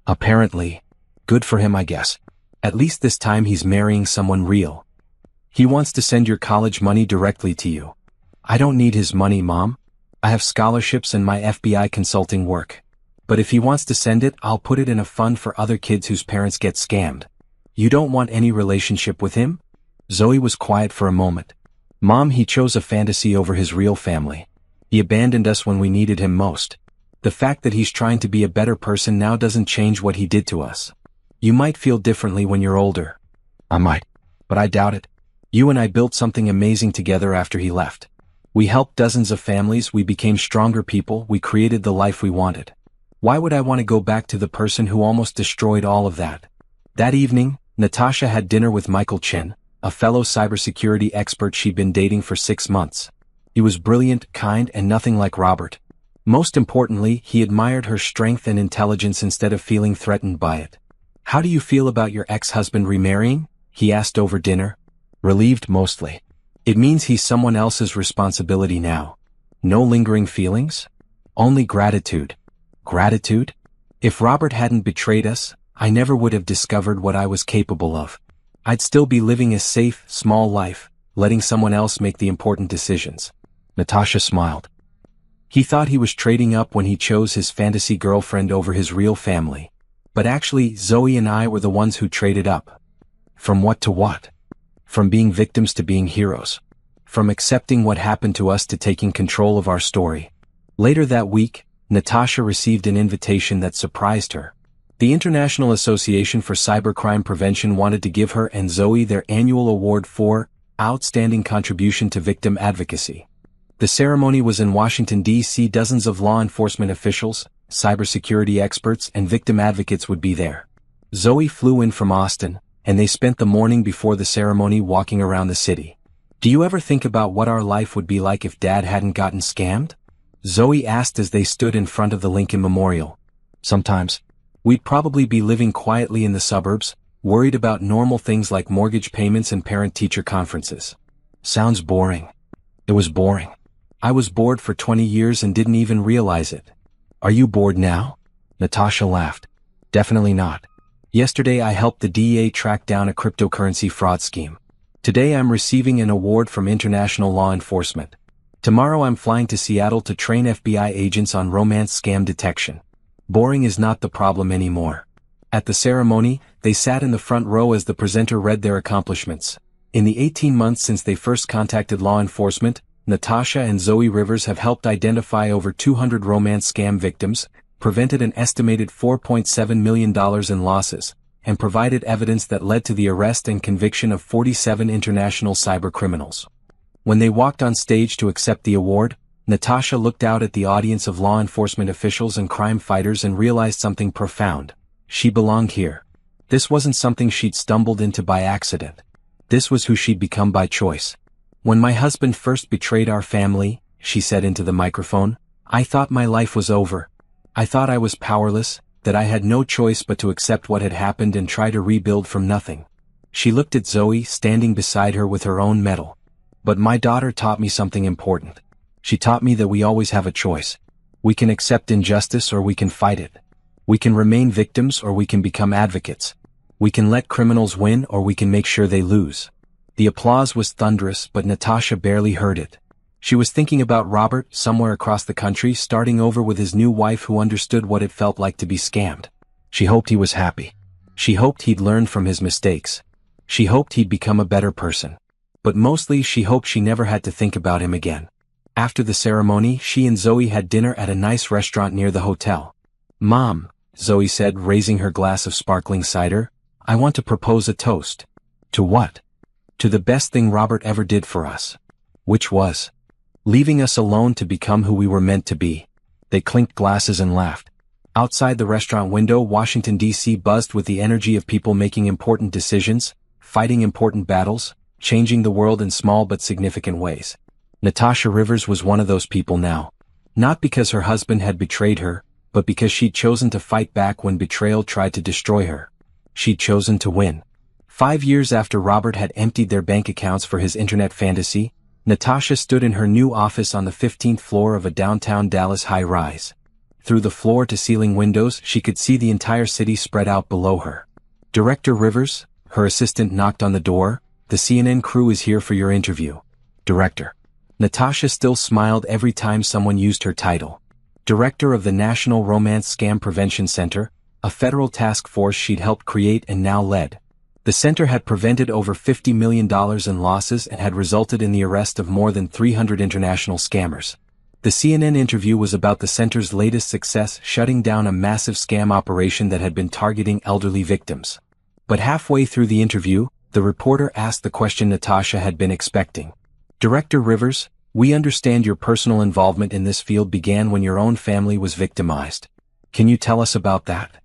"Apparently. Good for him, I guess. At least this time he's marrying someone real. He wants to send your college money directly to you." "I don't need his money, Mom. I have scholarships and my FBI consulting work. But if he wants to send it, I'll put it in a fund for other kids whose parents get scammed." "You don't want any relationship with him?" Zoe was quiet for a moment. "Mom, he chose a fantasy over his real family. He abandoned us when we needed him most. The fact that he's trying to be a better person now doesn't change what he did to us. You might feel differently when you're older." "I might. But I doubt it. You and I built something amazing together after he left. We helped dozens of families, we became stronger people, we created the life we wanted. Why would I want to go back to the person who almost destroyed all of that?" That evening, Natasha had dinner with Michael Chin, a fellow cybersecurity expert she'd been dating for 6 months. He was brilliant, kind, and nothing like Robert. Most importantly, he admired her strength and intelligence instead of feeling threatened by it. "How do you feel about your ex-husband remarrying?" he asked over dinner. "Relieved mostly. It means he's someone else's responsibility now." "No lingering feelings?" "Only gratitude." "Gratitude? If Robert hadn't betrayed us, I never would have discovered what I was capable of. I'd still be living a safe, small life, letting someone else make the important decisions." Natasha smiled. He thought he was trading up when he chose his fantasy girlfriend over his real family. But actually, Zoe and I were the ones who traded up. From what to what? From being victims to being heroes. From accepting what happened to us to taking control of our story. Later that week, Natasha received an invitation that surprised her. The International Association for Cybercrime Prevention wanted to give her and Zoe their annual award for outstanding contribution to victim advocacy. The ceremony was in Washington, D.C. Dozens of law enforcement officials, cybersecurity experts, and victim advocates would be there. Zoe flew in from Austin, and they spent the morning before the ceremony walking around the city. "Do you ever think about what our life would be like if Dad hadn't gotten scammed?" Zoe asked as they stood in front of the Lincoln Memorial. "Sometimes. We'd probably be living quietly in the suburbs, worried about normal things like mortgage payments and parent-teacher conferences." "Sounds boring." It was boring. I was bored for 20 years and didn't even realize it. "Are you bored now?" Natasha laughed. "Definitely not. Yesterday I helped the DEA track down a cryptocurrency fraud scheme. Today I'm receiving an award from international law enforcement. Tomorrow I'm flying to Seattle to train FBI agents on romance scam detection. Boring is not the problem anymore. At the ceremony, they sat in the front row as the presenter read their accomplishments. In the 18 months since they first contacted law enforcement, Natasha and Zoe Rivers have helped identify over 200 romance scam victims, prevented an estimated $4.7 million in losses, and provided evidence that led to the arrest and conviction of 47 international cybercriminals. When they walked on stage to accept the award, Natasha looked out at the audience of law enforcement officials and crime fighters and realized something profound. She belonged here. This wasn't something she'd stumbled into by accident. This was who she'd become by choice. When my husband first betrayed our family, she said into the microphone, I thought my life was over. I thought I was powerless, that I had no choice but to accept what had happened and try to rebuild from nothing. She looked at Zoe standing beside her with her own medal. But my daughter taught me something important. She taught me that we always have a choice. We can accept injustice or we can fight it. We can remain victims or we can become advocates. We can let criminals win or we can make sure they lose. The applause was thunderous, but Natasha barely heard it. She was thinking about Robert, somewhere across the country, starting over with his new wife who understood what it felt like to be scammed. She hoped he was happy. She hoped he'd learned from his mistakes. She hoped he'd become a better person. But mostly she hoped she never had to think about him again. After the ceremony, she and Zoe had dinner at a nice restaurant near the hotel. Mom, Zoe said, raising her glass of sparkling cider, I want to propose a toast. To what? To the best thing Robert ever did for us. Which was leaving us alone to become who we were meant to be. They clinked glasses and laughed. Outside the restaurant window, Washington, D.C. buzzed with the energy of people making important decisions, fighting important battles, changing the world in small but significant ways. Natasha Rivers was one of those people now. Not because her husband had betrayed her, but because she'd chosen to fight back when betrayal tried to destroy her. She'd chosen to win. 5 years after Robert had emptied their bank accounts for his internet fantasy, Natasha stood in her new office on the 15th floor of a downtown Dallas high-rise. Through the floor-to-ceiling windows, she could see the entire city spread out below her. Director Rivers, her assistant knocked on the door, the CNN crew is here for your interview. Director. Natasha still smiled every time someone used her title. Director of the National Romance Scam Prevention Center, a federal task force she'd helped create and now led. The center had prevented over $50 million in losses and had resulted in the arrest of more than 300 international scammers. The CNN interview was about the center's latest success, shutting down a massive scam operation that had been targeting elderly victims. But halfway through the interview, the reporter asked the question Natasha had been expecting. Director Rivers, we understand your personal involvement in this field began when your own family was victimized. Can you tell us about that?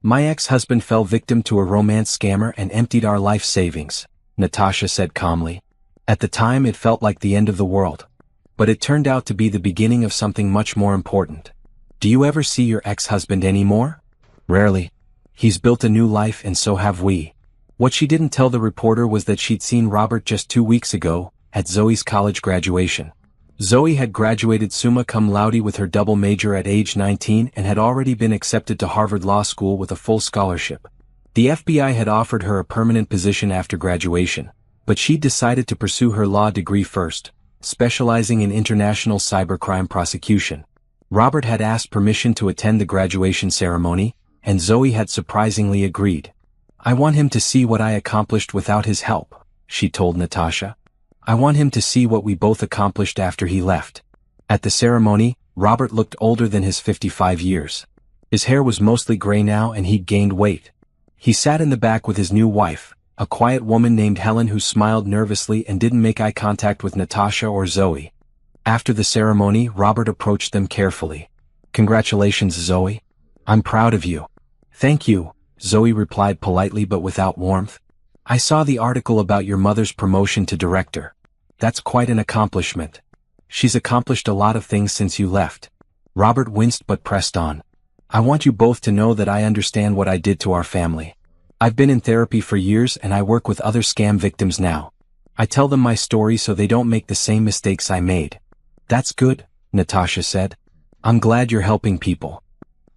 My ex-husband fell victim to a romance scammer and emptied our life savings, Natasha said calmly. At the time it felt like the end of the world. But it turned out to be the beginning of something much more important. Do you ever see your ex-husband anymore? Rarely. He's built a new life and so have we. What she didn't tell the reporter was that she'd seen Robert just 2 weeks ago, at Zoe's college graduation. Zoe had graduated summa cum laude with her double major at age 19 and had already been accepted to Harvard Law School with a full scholarship. The FBI had offered her a permanent position after graduation, but she'd decided to pursue her law degree first, specializing in international cybercrime prosecution. Robert had asked permission to attend the graduation ceremony, and Zoe had surprisingly agreed. I want him to see what I accomplished without his help, she told Natasha. I want him to see what we both accomplished after he left. At the ceremony, Robert looked older than his 55 years. His hair was mostly gray now and he'd gained weight. He sat in the back with his new wife, a quiet woman named Helen who smiled nervously and didn't make eye contact with Natasha or Zoe. After the ceremony, Robert approached them carefully. Congratulations, Zoe. I'm proud of you. Thank you, Zoe replied politely but without warmth. I saw the article about your mother's promotion to director. That's quite an accomplishment. She's accomplished a lot of things since you left. Robert winced but pressed on. I want you both to know that I understand what I did to our family. I've been in therapy for years and I work with other scam victims now. I tell them my story so they don't make the same mistakes I made. That's good, Natasha said. I'm glad you're helping people.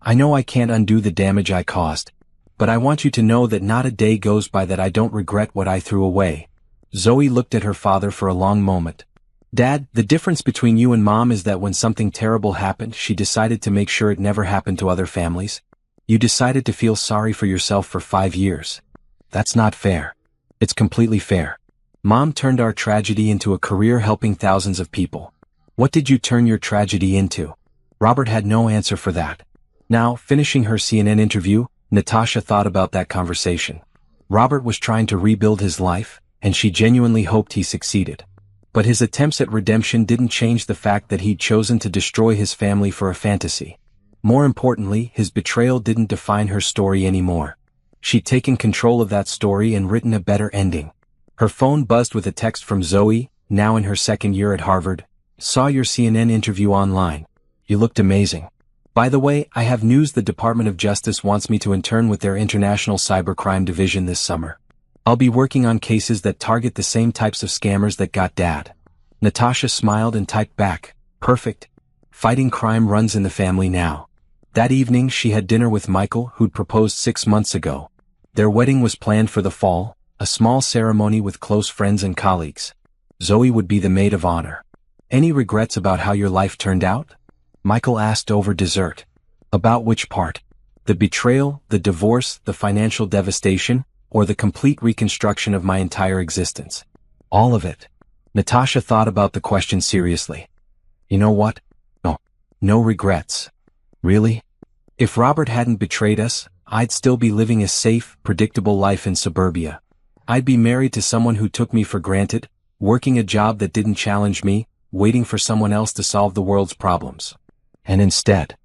I know I can't undo the damage I caused, but I want you to know that not a day goes by that I don't regret what I threw away. Zoe looked at her father for a long moment. Dad, the difference between you and Mom is that when something terrible happened, she decided to make sure it never happened to other families. You decided to feel sorry for yourself for 5 years. That's not fair. It's completely fair. Mom turned our tragedy into a career helping thousands of people. What did you turn your tragedy into? Robert had no answer for that. Now, finishing her CNN interview, Natasha thought about that conversation. Robert was trying to rebuild his life, and she genuinely hoped he succeeded. But his attempts at redemption didn't change the fact that he'd chosen to destroy his family for a fantasy. More importantly, his betrayal didn't define her story anymore. She'd taken control of that story and written a better ending. Her phone buzzed with a text from Zoe, now in her second year at Harvard. Saw your CNN interview online. You looked amazing. By the way, I have news: the Department of Justice wants me to intern with their International Cybercrime Division this summer. I'll be working on cases that target the same types of scammers that got Dad. Natasha smiled and typed back, perfect. Fighting crime runs in the family now. That evening she had dinner with Michael, who'd proposed 6 months ago. Their wedding was planned for the fall, a small ceremony with close friends and colleagues. Zoe would be the maid of honor. Any regrets about how your life turned out? Michael asked over dessert. About which part? The betrayal, the divorce, the financial devastation, or the complete reconstruction of my entire existence? All of it. Natasha thought about the question seriously. You know what? No regrets. Really? If Robert hadn't betrayed us, I'd still be living a safe, predictable life in suburbia. I'd be married to someone who took me for granted, working a job that didn't challenge me, waiting for someone else to solve the world's problems. And instead,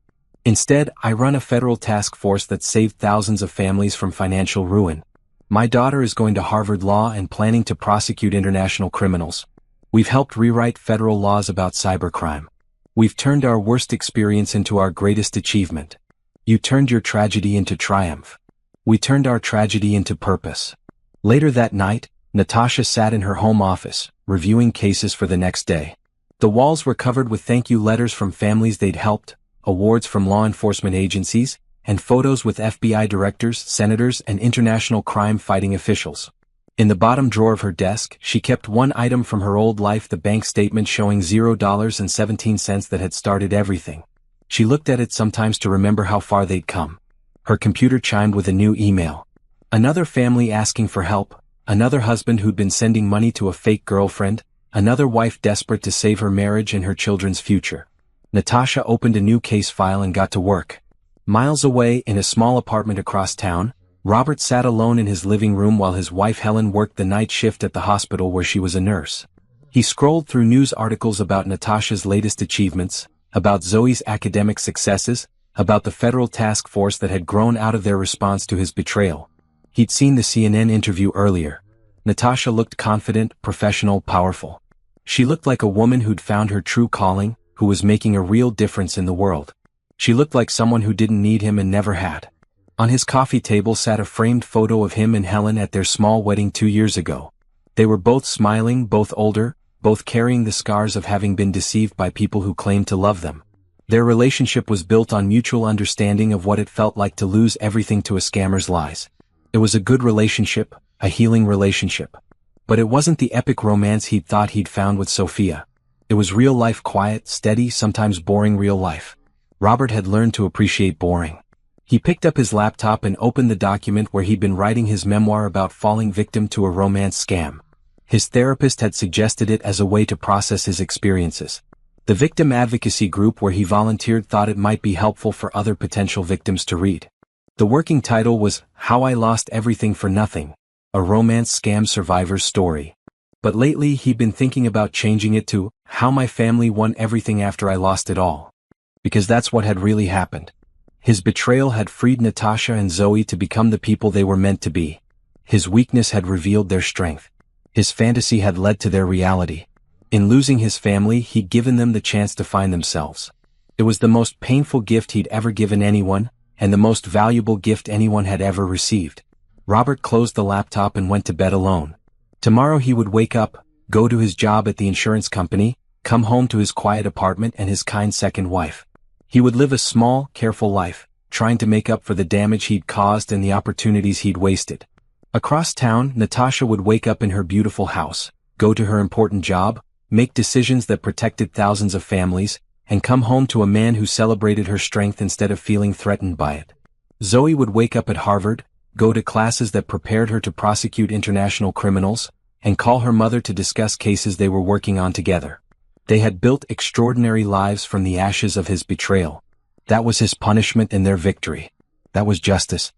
I run a federal task force that saved thousands of families from financial ruin. My daughter is going to Harvard Law and planning to prosecute international criminals. We've helped rewrite federal laws about cybercrime. We've turned our worst experience into our greatest achievement. You turned your tragedy into triumph. We turned our tragedy into purpose. Later that night, Natasha sat in her home office, reviewing cases for the next day. The walls were covered with thank you letters from families they'd helped, awards from law enforcement agencies, and photos with FBI directors, senators, and international crime-fighting officials. In the bottom drawer of her desk, she kept one item from her old life: the bank statement showing $0.17 that had started everything. She looked at it sometimes to remember how far they'd come. Her computer chimed with a new email. Another family asking for help, another husband who'd been sending money to a fake girlfriend, another wife desperate to save her marriage and her children's future. Natasha opened a new case file and got to work. Miles away, in a small apartment across town, Robert sat alone in his living room while his wife Helen worked the night shift at the hospital where she was a nurse. He scrolled through news articles about Natasha's latest achievements, about Zoe's academic successes, about the federal task force that had grown out of their response to his betrayal. He'd seen the CNN interview earlier. Natasha looked confident, professional, powerful. She looked like a woman who'd found her true calling, who was making a real difference in the world. She looked like someone who didn't need him and never had. On his coffee table sat a framed photo of him and Helen at their small wedding 2 years ago. They were both smiling, both older, both carrying the scars of having been deceived by people who claimed to love them. Their relationship was built on mutual understanding of what it felt like to lose everything to a scammer's lies. It was a good relationship, a healing relationship. But it wasn't the epic romance he'd thought he'd found with Sophia. It was real life, quiet, steady, sometimes boring real life. Robert had learned to appreciate boring. He picked up his laptop and opened the document where he'd been writing his memoir about falling victim to a romance scam. His therapist had suggested it as a way to process his experiences. The victim advocacy group where he volunteered thought it might be helpful for other potential victims to read. The working title was How I Lost Everything for Nothing, a romance scam survivor's story. But lately he'd been thinking about changing it to How My Family Won Everything After I Lost It All. Because that's what had really happened. His betrayal had freed Natasha and Zoe to become the people they were meant to be. His weakness had revealed their strength. His fantasy had led to their reality. In losing his family, he'd given them the chance to find themselves. It was the most painful gift he'd ever given anyone, and the most valuable gift anyone had ever received. Robert closed the laptop and went to bed alone. Tomorrow he would wake up, go to his job at the insurance company, come home to his quiet apartment and his kind second wife. He would live a small, careful life, trying to make up for the damage he'd caused and the opportunities he'd wasted. Across town, Natasha would wake up in her beautiful house, go to her important job, make decisions that protected thousands of families, and come home to a man who celebrated her strength instead of feeling threatened by it. Zoe would wake up at Harvard, go to classes that prepared her to prosecute international criminals, and call her mother to discuss cases they were working on together. They had built extraordinary lives from the ashes of his betrayal. That was his punishment and their victory. That was justice.